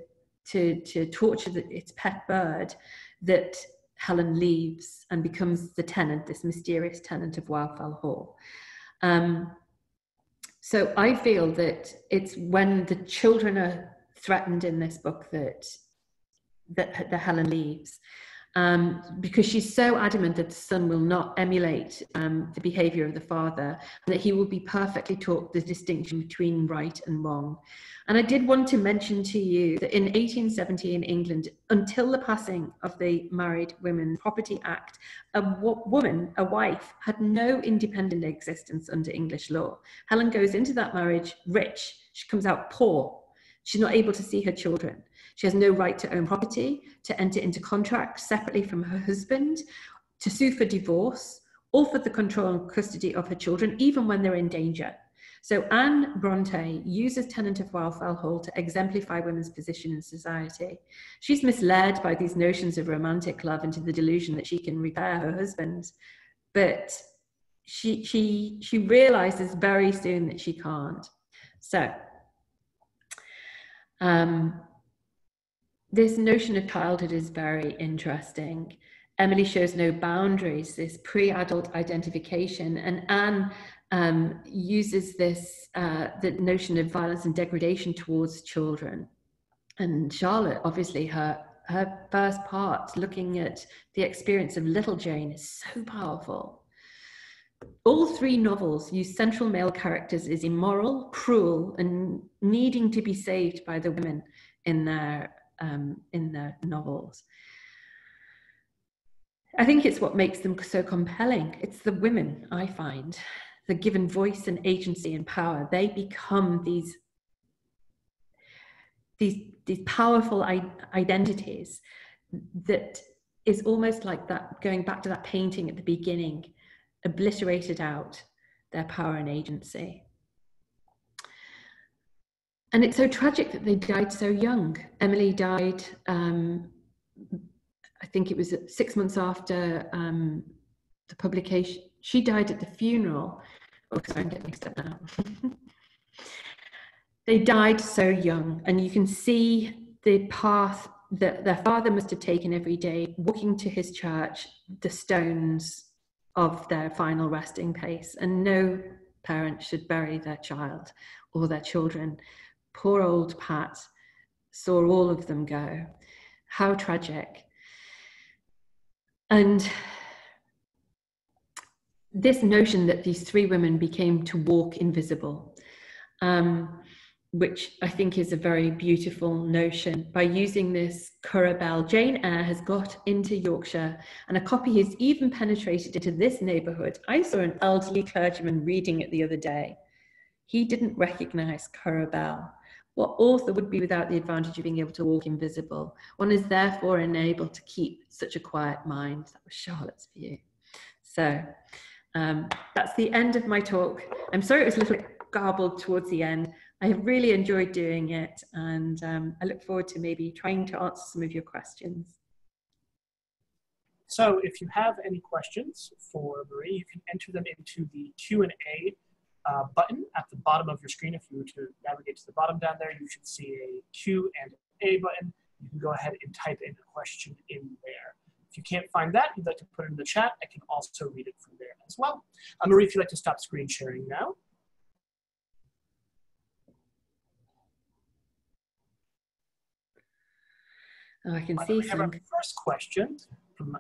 S3: torture its pet bird, that Helen leaves and becomes the tenant, this mysterious tenant of Wildfell Hall. So I feel that it's when the children are threatened in this book that Helen leaves. Because she's so adamant that the son will not emulate the behavior of the father, and that he will be perfectly taught the distinction between right and wrong. And I did want to mention to you that in 1870 in England, until the passing of the Married Women's Property Act, a woman, a wife, had no independent existence under English law. Helen goes into that marriage rich. She comes out poor. She's not able to see her children. She has no right to own property, to enter into contracts separately from her husband, to sue for divorce, or for the control and custody of her children, even when they're in danger. So Anne Brontë uses Tenant of Wildfell Hall to exemplify women's position in society. She's misled by these notions of romantic love into the delusion that she can repair her husband, but she realizes very soon that she can't. So, this notion of childhood is very interesting. Emily shows no boundaries, this pre-adult identification, and Anne uses this, the notion of violence and degradation towards children. And Charlotte, obviously, her first part, looking at the experience of little Jane, is so powerful. All three novels use central male characters as immoral, cruel, and needing to be saved by the women in their novels. I think it's what makes them so compelling. It's the women, I find, the given voice and agency and power. They become these powerful identities that is almost like that, going back to that painting at the beginning, obliterated out their power and agency. And it's so tragic that they died so young. Emily died, I think it was 6 months after the publication. She died at the funeral. Oh, sorry, I'm getting mixed up now. They died so young, and you can see the path that their father must have taken every day, walking to his church, the stones of their final resting place. And no parent should bury their child or their children. Poor old Pat saw all of them go. How tragic. And this notion that these three women became to walk invisible, which I think is a very beautiful notion. By using this Curabell, Jane Eyre has got into Yorkshire, and a copy has even penetrated into this neighbourhood. I saw an elderly clergyman reading it the other day. He didn't recognise Curabell. What author would be without the advantage of being able to walk invisible? One is therefore enabled to keep such a quiet mind. That was Charlotte's view. So that's the end of my talk. I'm sorry it was a little garbled towards the end. I have really enjoyed doing it, and I look forward to maybe trying to answer some of your questions.
S1: So if you have any questions for Marie, you can enter them into the Q&A button at the bottom of your screen. If you were to navigate to the bottom down there, you should see a Q&A button. You can go ahead and type in a question in there. If you can't find that, you'd like to put it in the chat, I can also read it from there as well. Marie, if you'd like to stop screen sharing now.
S3: Oh, I can see some.
S1: Our first question from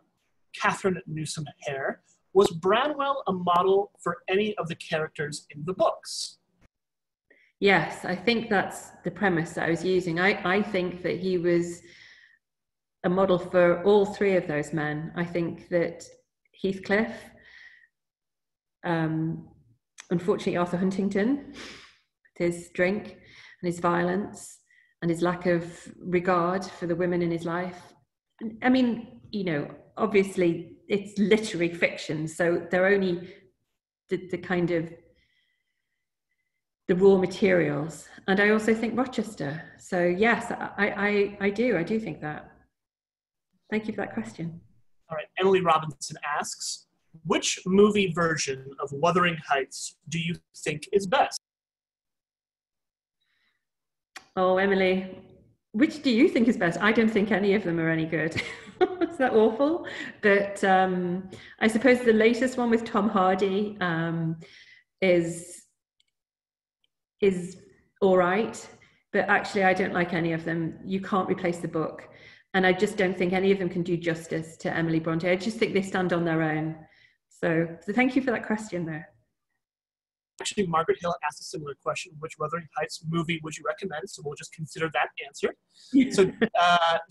S1: Catherine Newsom-Hare. Was Branwell a model for any of the characters in the books?
S3: Yes, I think that's the premise that I was using. I think that he was a model for all three of those men. I think that Heathcliff, unfortunately Arthur Huntington, his drink and his violence and his lack of regard for the women in his life. I mean, you know, obviously it's literary fiction, so they're only the kind of the raw materials. And I also think Rochester. So yes, I do think that. Thank you for that question.
S1: All right, Emily Robinson asks, Which movie version of Wuthering Heights do you think is best?
S3: Oh, Emily, which do you think is best? I don't think any of them are any good. Is that awful? But I suppose the latest one with Tom Hardy is all right. But actually, I don't like any of them. You can't replace the book. And I just don't think any of them can do justice to Emily Bronte. I just think they stand on their own. So thank you for that question there.
S1: Actually, Margaret Hill asked a similar question: which Wuthering Heights movie would you recommend? So we'll just consider that answer. So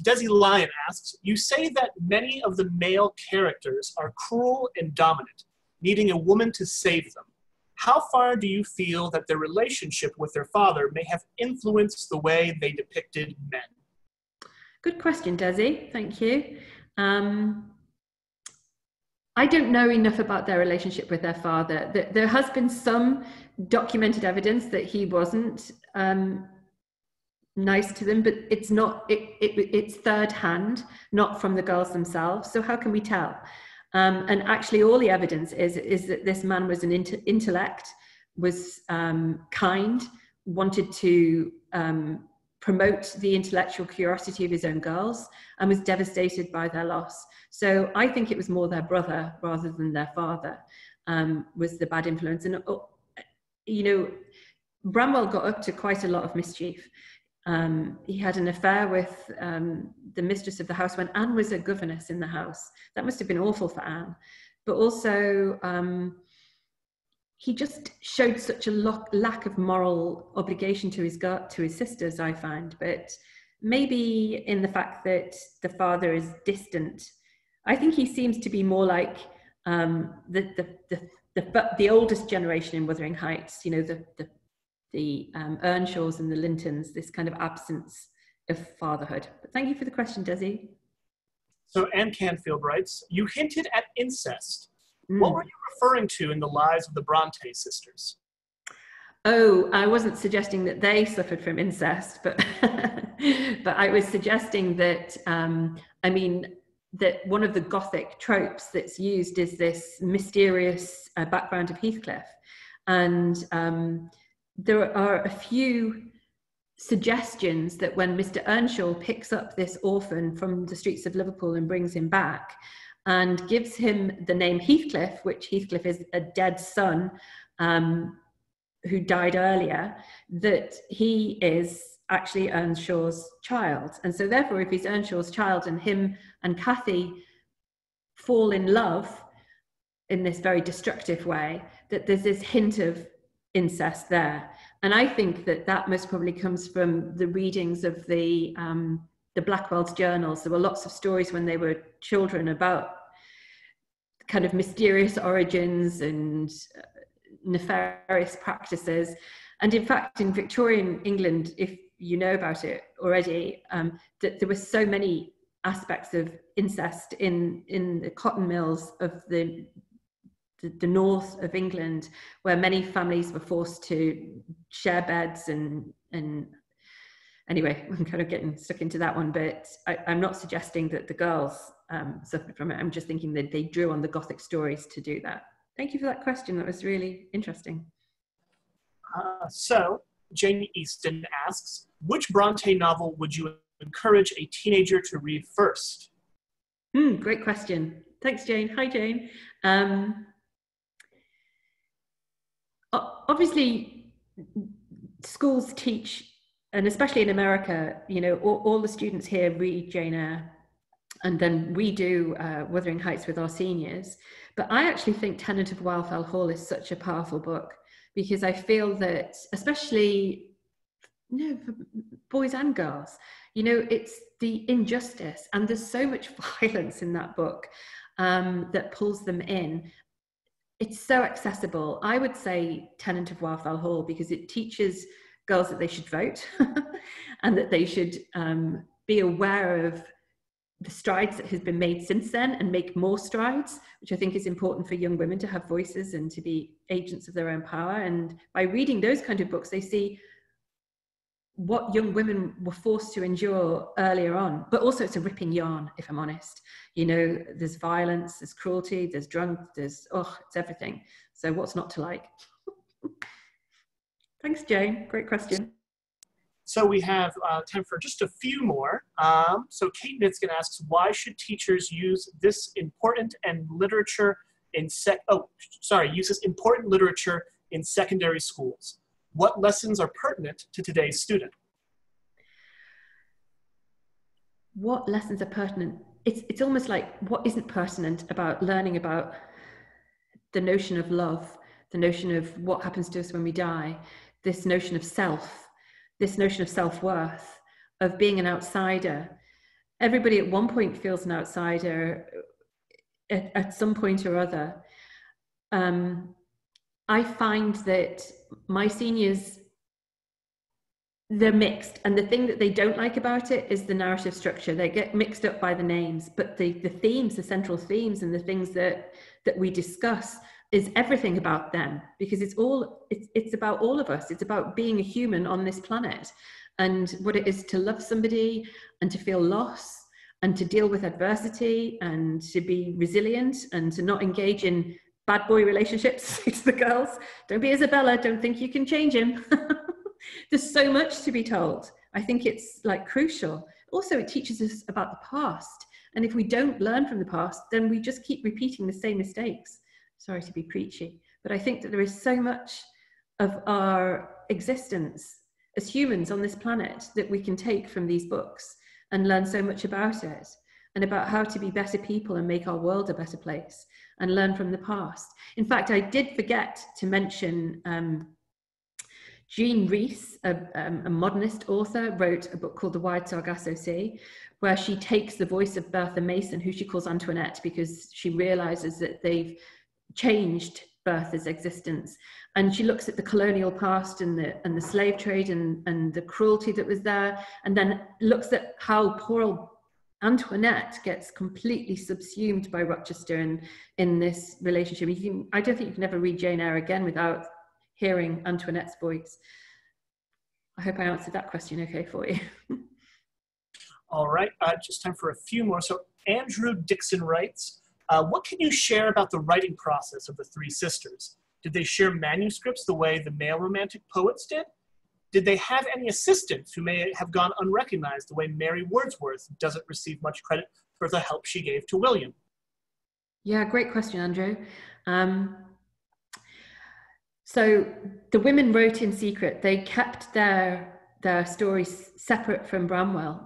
S1: Desi Lyon asks, you say that many of the male characters are cruel and dominant, needing a woman to save them. How far do you feel that their relationship with their father may have influenced the way they depicted men? Good
S3: question, Desi. Thank you. I don't know enough about their relationship with their father. There has been some documented evidence that he wasn't nice to them, but it's not. It's third hand, not from the girls themselves. So how can we tell? And actually, all the evidence is that this man was an intellect, was kind, wanted to promote the intellectual curiosity of his own girls, and was devastated by their loss. So I think it was more their brother rather than their father was the bad influence. And, you know, Bramwell got up to quite a lot of mischief. He had an affair with the mistress of the house when Anne was a governess in the house. That must have been awful for Anne. But also, he just showed such a lack of moral obligation to his sisters, I find. But maybe in the fact that the father is distant, I think he seems to be more like the oldest generation in Wuthering Heights. You know, the Earnshaws and the Lintons. This kind of absence of fatherhood. But thank you for the question, Desi.
S1: So Anne Canfield writes, you hinted at incest. What were you referring to in the lives of the Brontë sisters?
S3: Oh, I wasn't suggesting that they suffered from incest, but but I was suggesting that, that one of the Gothic tropes that's used is this mysterious background of Heathcliff. And there are a few suggestions that when Mr. Earnshaw picks up this orphan from the streets of Liverpool and brings him back, and gives him the name Heathcliff, which Heathcliff is a dead son who died earlier, that he is actually Earnshaw's child. And so therefore, if he's Earnshaw's child and him and Cathy fall in love in this very destructive way, that there's this hint of incest there. And I think that most probably comes from the readings of the Blackwell's journals. There were lots of stories when they were children about kind of mysterious origins and nefarious practices. And in fact, in Victorian England, if you know about it already, that there were so many aspects of incest in the cotton mills of the north of England, where many families were forced to share beds and anyway, I'm kind of getting stuck into that one, but I'm not suggesting that the girls suffered from it. I'm just thinking that they drew on the Gothic stories to do that. Thank you for that question. That was really interesting.
S1: So Jane Easton asks, which Brontë novel would you encourage a teenager to read first?
S3: Great question. Thanks, Jane. Hi, Jane. Obviously, schools teach, and especially in America, you know, all the students here read Jane Eyre, and then we do Wuthering Heights with our seniors. But I actually think Tenant of Wildfell Hall is such a powerful book, because I feel that, especially, you know, for boys and girls, you know, it's the injustice, and there's so much violence in that book that pulls them in. It's so accessible. I would say Tenant of Wildfell Hall, because it teaches girls that they should vote and that they should be aware of the strides that has been made since then and make more strides, which I think is important for young women to have voices and to be agents of their own power. And by reading those kind of books, they see what young women were forced to endure earlier on. But also it's a ripping yarn, if I'm honest. You know, there's violence, there's cruelty, there's drunk, there's, it's everything. So what's not to like? Thanks, Jane. Great question.
S1: So we have time for just a few more. So Kate Nitzkin asks, why should teachers use this important literature in secondary schools? What lessons are pertinent to today's student?
S3: What lessons are pertinent? It's almost like, what isn't pertinent about learning about the notion of love, the notion of what happens to us when we die, this notion of self, this notion of self-worth, of being an outsider. Everybody at one point feels an outsider at some point or other. I find that my seniors, they're mixed, and the thing that they don't like about it is the narrative structure. They get mixed up by the names, but the themes, the central themes, and the things that we discuss is everything about them, because it's about all of us. It's about being a human on this planet, and what it is to love somebody and to feel loss and to deal with adversity and to be resilient and to not engage in bad boy relationships. To the girls, don't be Isabella, don't think you can change him. There's so much to be told. I think it's like crucial. Also, it teaches us about the past. And if we don't learn from the past, then we just keep repeating the same mistakes. Sorry to be preachy, but I think that there is so much of our existence as humans on this planet that we can take from these books and learn so much about it, and about how to be better people and make our world a better place and learn from the past. In fact, I did forget to mention Jean Rhys, a modernist author, wrote a book called The Wide Sargasso Sea, where she takes the voice of Bertha Mason, who she calls Antoinette, because she realizes that they've changed Bertha's existence. And she looks at the colonial past and the slave trade and the cruelty that was there, and then looks at how poor old Antoinette gets completely subsumed by Rochester in this relationship. I don't think you can ever read Jane Eyre again without hearing Antoinette's voice. I hope I answered that question okay for you.
S1: All right, just time for a few more. So Andrew Dixon writes, what can you share about the writing process of the three sisters? Did they share manuscripts the way the male romantic poets did? Did they have any assistants who may have gone unrecognized the way Mary Wordsworth doesn't receive much credit for the help she gave to William?
S3: Yeah, great question, Andrew. So the women wrote in secret. They kept their stories separate from Bramwell.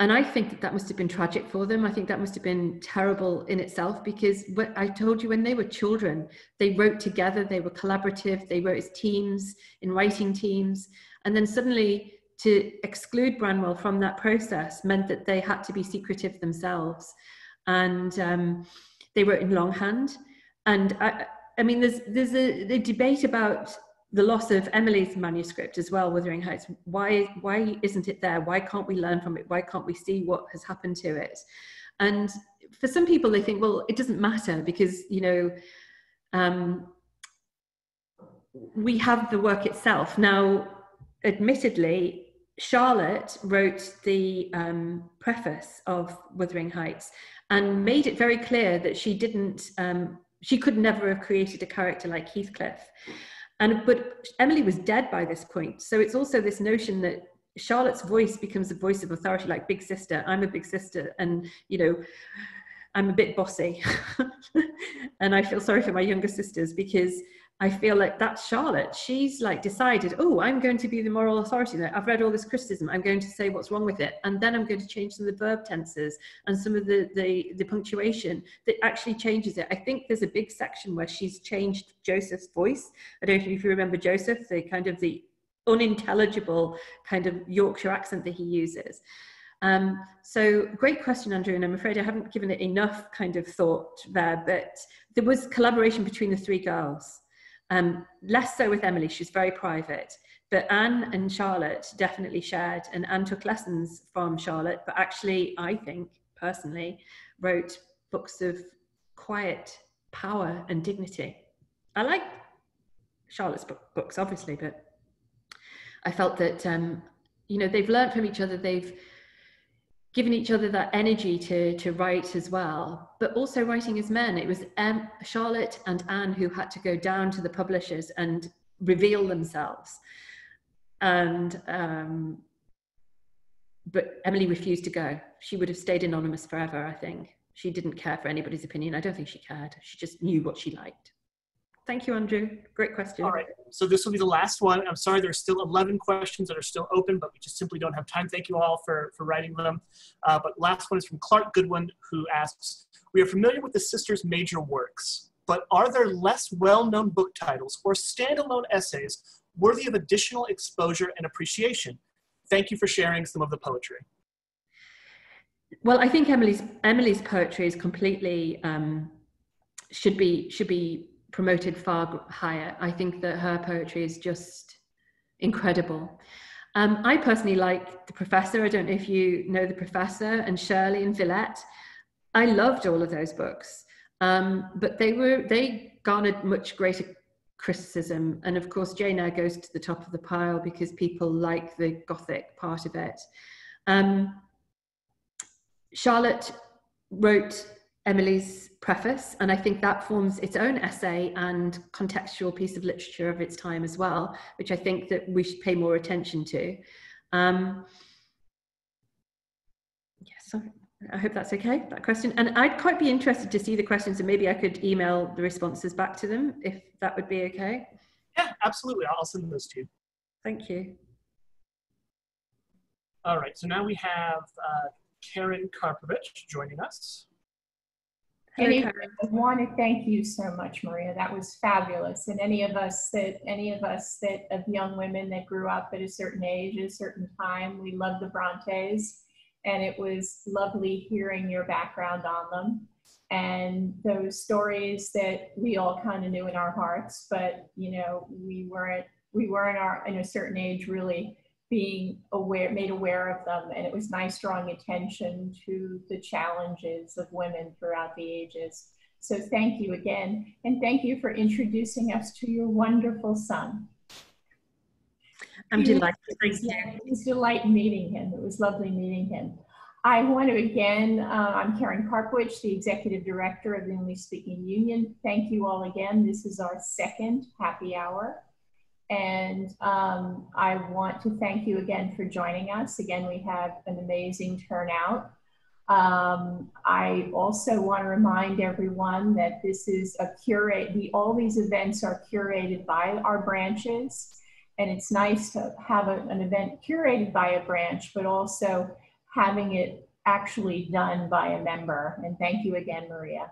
S3: And I think that must have been tragic for them. I think that must have been terrible in itself, because I told you, when they were children, they wrote together, they were collaborative, they wrote as teams, in writing teams. And then suddenly to exclude Branwell from that process meant that they had to be secretive themselves. And they wrote in longhand. And I mean, there's a debate about the loss of Emily's manuscript as well, Wuthering Heights. Why isn't it there? Why can't we learn from it? Why can't we see what has happened to it? And for some people, they think, well, it doesn't matter because, you know, we have the work itself. Now, admittedly, Charlotte wrote the preface of Wuthering Heights and made it very clear that she didn't, she could never have created a character like Heathcliff. But Emily was dead by this point. So it's also this notion that Charlotte's voice becomes a voice of authority, like big sister. I'm a big sister, and, you know, I'm a bit bossy. And I feel sorry for my younger sisters, because I feel like that's Charlotte. She's like decided, oh, I'm going to be the moral authority. I've read all this criticism. I'm going to say what's wrong with it. And then I'm going to change some of the verb tenses and some of the punctuation that actually changes it. I think there's a big section where she's changed Joseph's voice. I don't know if you remember Joseph, the unintelligible kind of Yorkshire accent that he uses. So great question, Andrew, and I'm afraid I haven't given it enough kind of thought there, but there was collaboration between the three girls. Less so with Emily, she's very private, but Anne and Charlotte definitely shared, and Anne took lessons from Charlotte, but actually, I think, personally, wrote books of quiet power and dignity. I like Charlotte's books, obviously, but I felt that you know, they've learned from each other, they've given each other that energy to write as well, but also writing as men. It was Charlotte and Anne who had to go down to the publishers and reveal themselves. And, but Emily refused to go. She would have stayed anonymous forever, I think. She didn't care for anybody's opinion. I don't think she cared. She just knew what she liked. Thank you, Andrew. Great question.
S1: All right, so this will be the last one. I'm sorry, there's still 11 questions that are still open, but we just simply don't have time. Thank you all for writing them. But last one is from Clark Goodwin, who asks, we are familiar with the sisters' major works, but are there less well-known book titles or standalone essays worthy of additional exposure and appreciation? Thank you for sharing some of the poetry.
S3: Well, I think Emily's poetry is completely, should be promoted far higher. I think that her poetry is just incredible. I personally like The Professor. I don't know if you know The Professor, and Shirley and Villette. I loved all of those books, but they garnered much greater criticism. And of course, Jane Eyre goes to the top of the pile because people like the Gothic part of it. Charlotte wrote Emily's preface, and I think that forms its own essay and contextual piece of literature of its time as well, which I think that we should pay more attention to. So I hope that's okay, that question. And I'd quite be interested to see the questions, and maybe I could email the responses back to them, if that would be okay.
S1: Yeah, absolutely. I'll send those to you.
S3: Thank you.
S1: All right, so now we have Karen Karpovich joining us.
S4: I want to thank you so much, Maria. That was fabulous. And any of us that of young women that grew up at a certain age, at a certain time, we love the Brontes, and it was lovely hearing your background on them and those stories that we all kind of knew in our hearts, but you know, we weren't in a certain age really being made aware of them, and it was nice drawing attention to the challenges of women throughout the ages. So thank you again, and thank you for introducing us to your wonderful son.
S3: I'm delighted. Thank you.
S4: It was a delight meeting him. It was lovely meeting him. I want to again, I'm Karen Karpowicz, the Executive Director of the English Speaking Union. Thank you all again. This is our second happy hour. And I want to thank you again for joining us. Again, we have an amazing turnout. I also want to remind everyone that this is a all these events are curated by our branches. And it's nice to have an event curated by a branch, but also having it actually done by a member. And thank you again, Maria.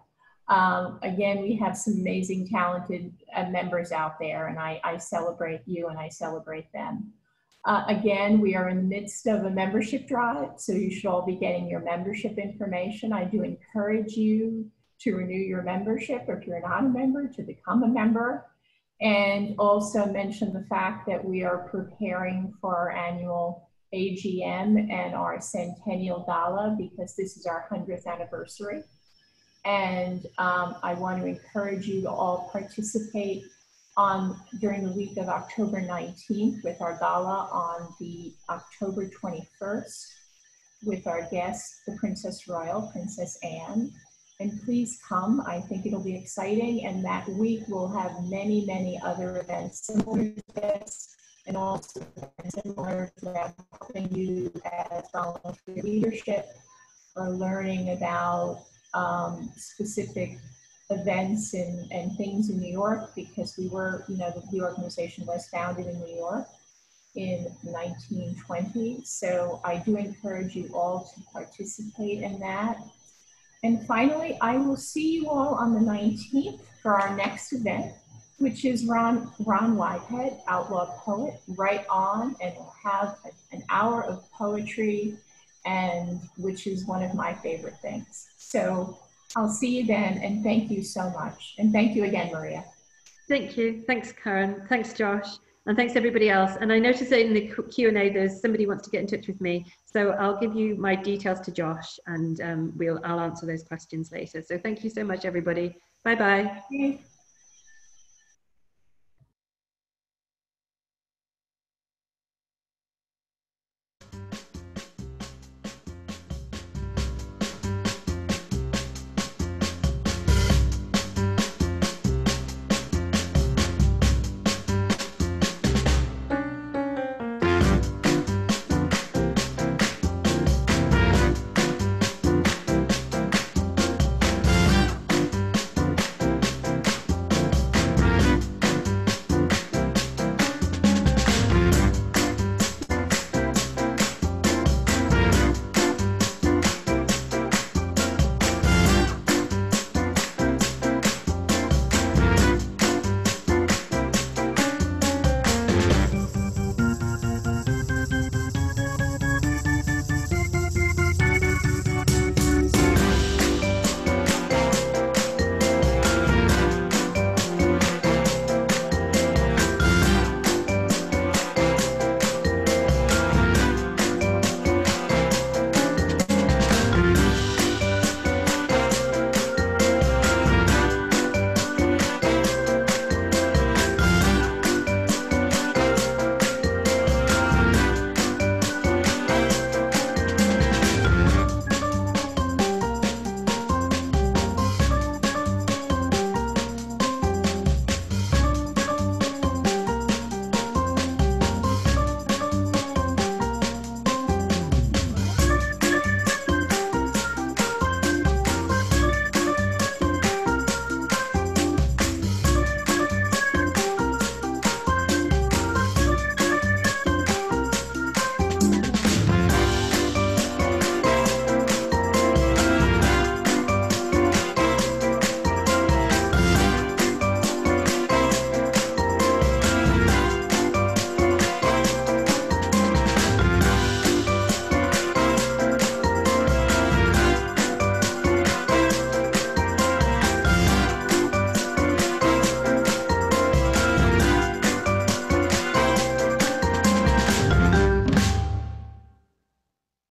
S4: Again, we have some amazing, talented members out there, and I celebrate you and I celebrate them. Again, we are in the midst of a membership drive, so you should all be getting your membership information. I do encourage you to renew your membership, or if you're not a member, to become a member. And also mention the fact that we are preparing for our annual AGM and our centennial gala, because this is our 100th anniversary. And I want to encourage you to all participate during the week of October 19th with our gala on the October 21st with our guest, the Princess Royal, Princess Anne. And please come, I think it'll be exciting. And that week we'll have many, many other events similar to this, and also similar to that, helping you as volunteer leadership or learning about specific events and things in New York, because we were, you know, the organization was founded in New York in 1920. So I do encourage you all to participate in that. And finally, I will see you all on the 19th for our next event, which is Ron Whitehead, outlaw poet, right on, and we'll have an hour of poetry, and which is one of my favorite things. So I'll see you then, and thank you so much. And thank you again, Maria.
S3: Thank you. Thanks, Karen. Thanks, Josh. And thanks everybody else. And I noticed that in the Q&A, there's somebody wants to get in touch with me. So I'll give you my details to Josh, and I'll answer those questions later. So thank you so much, everybody. Bye-bye.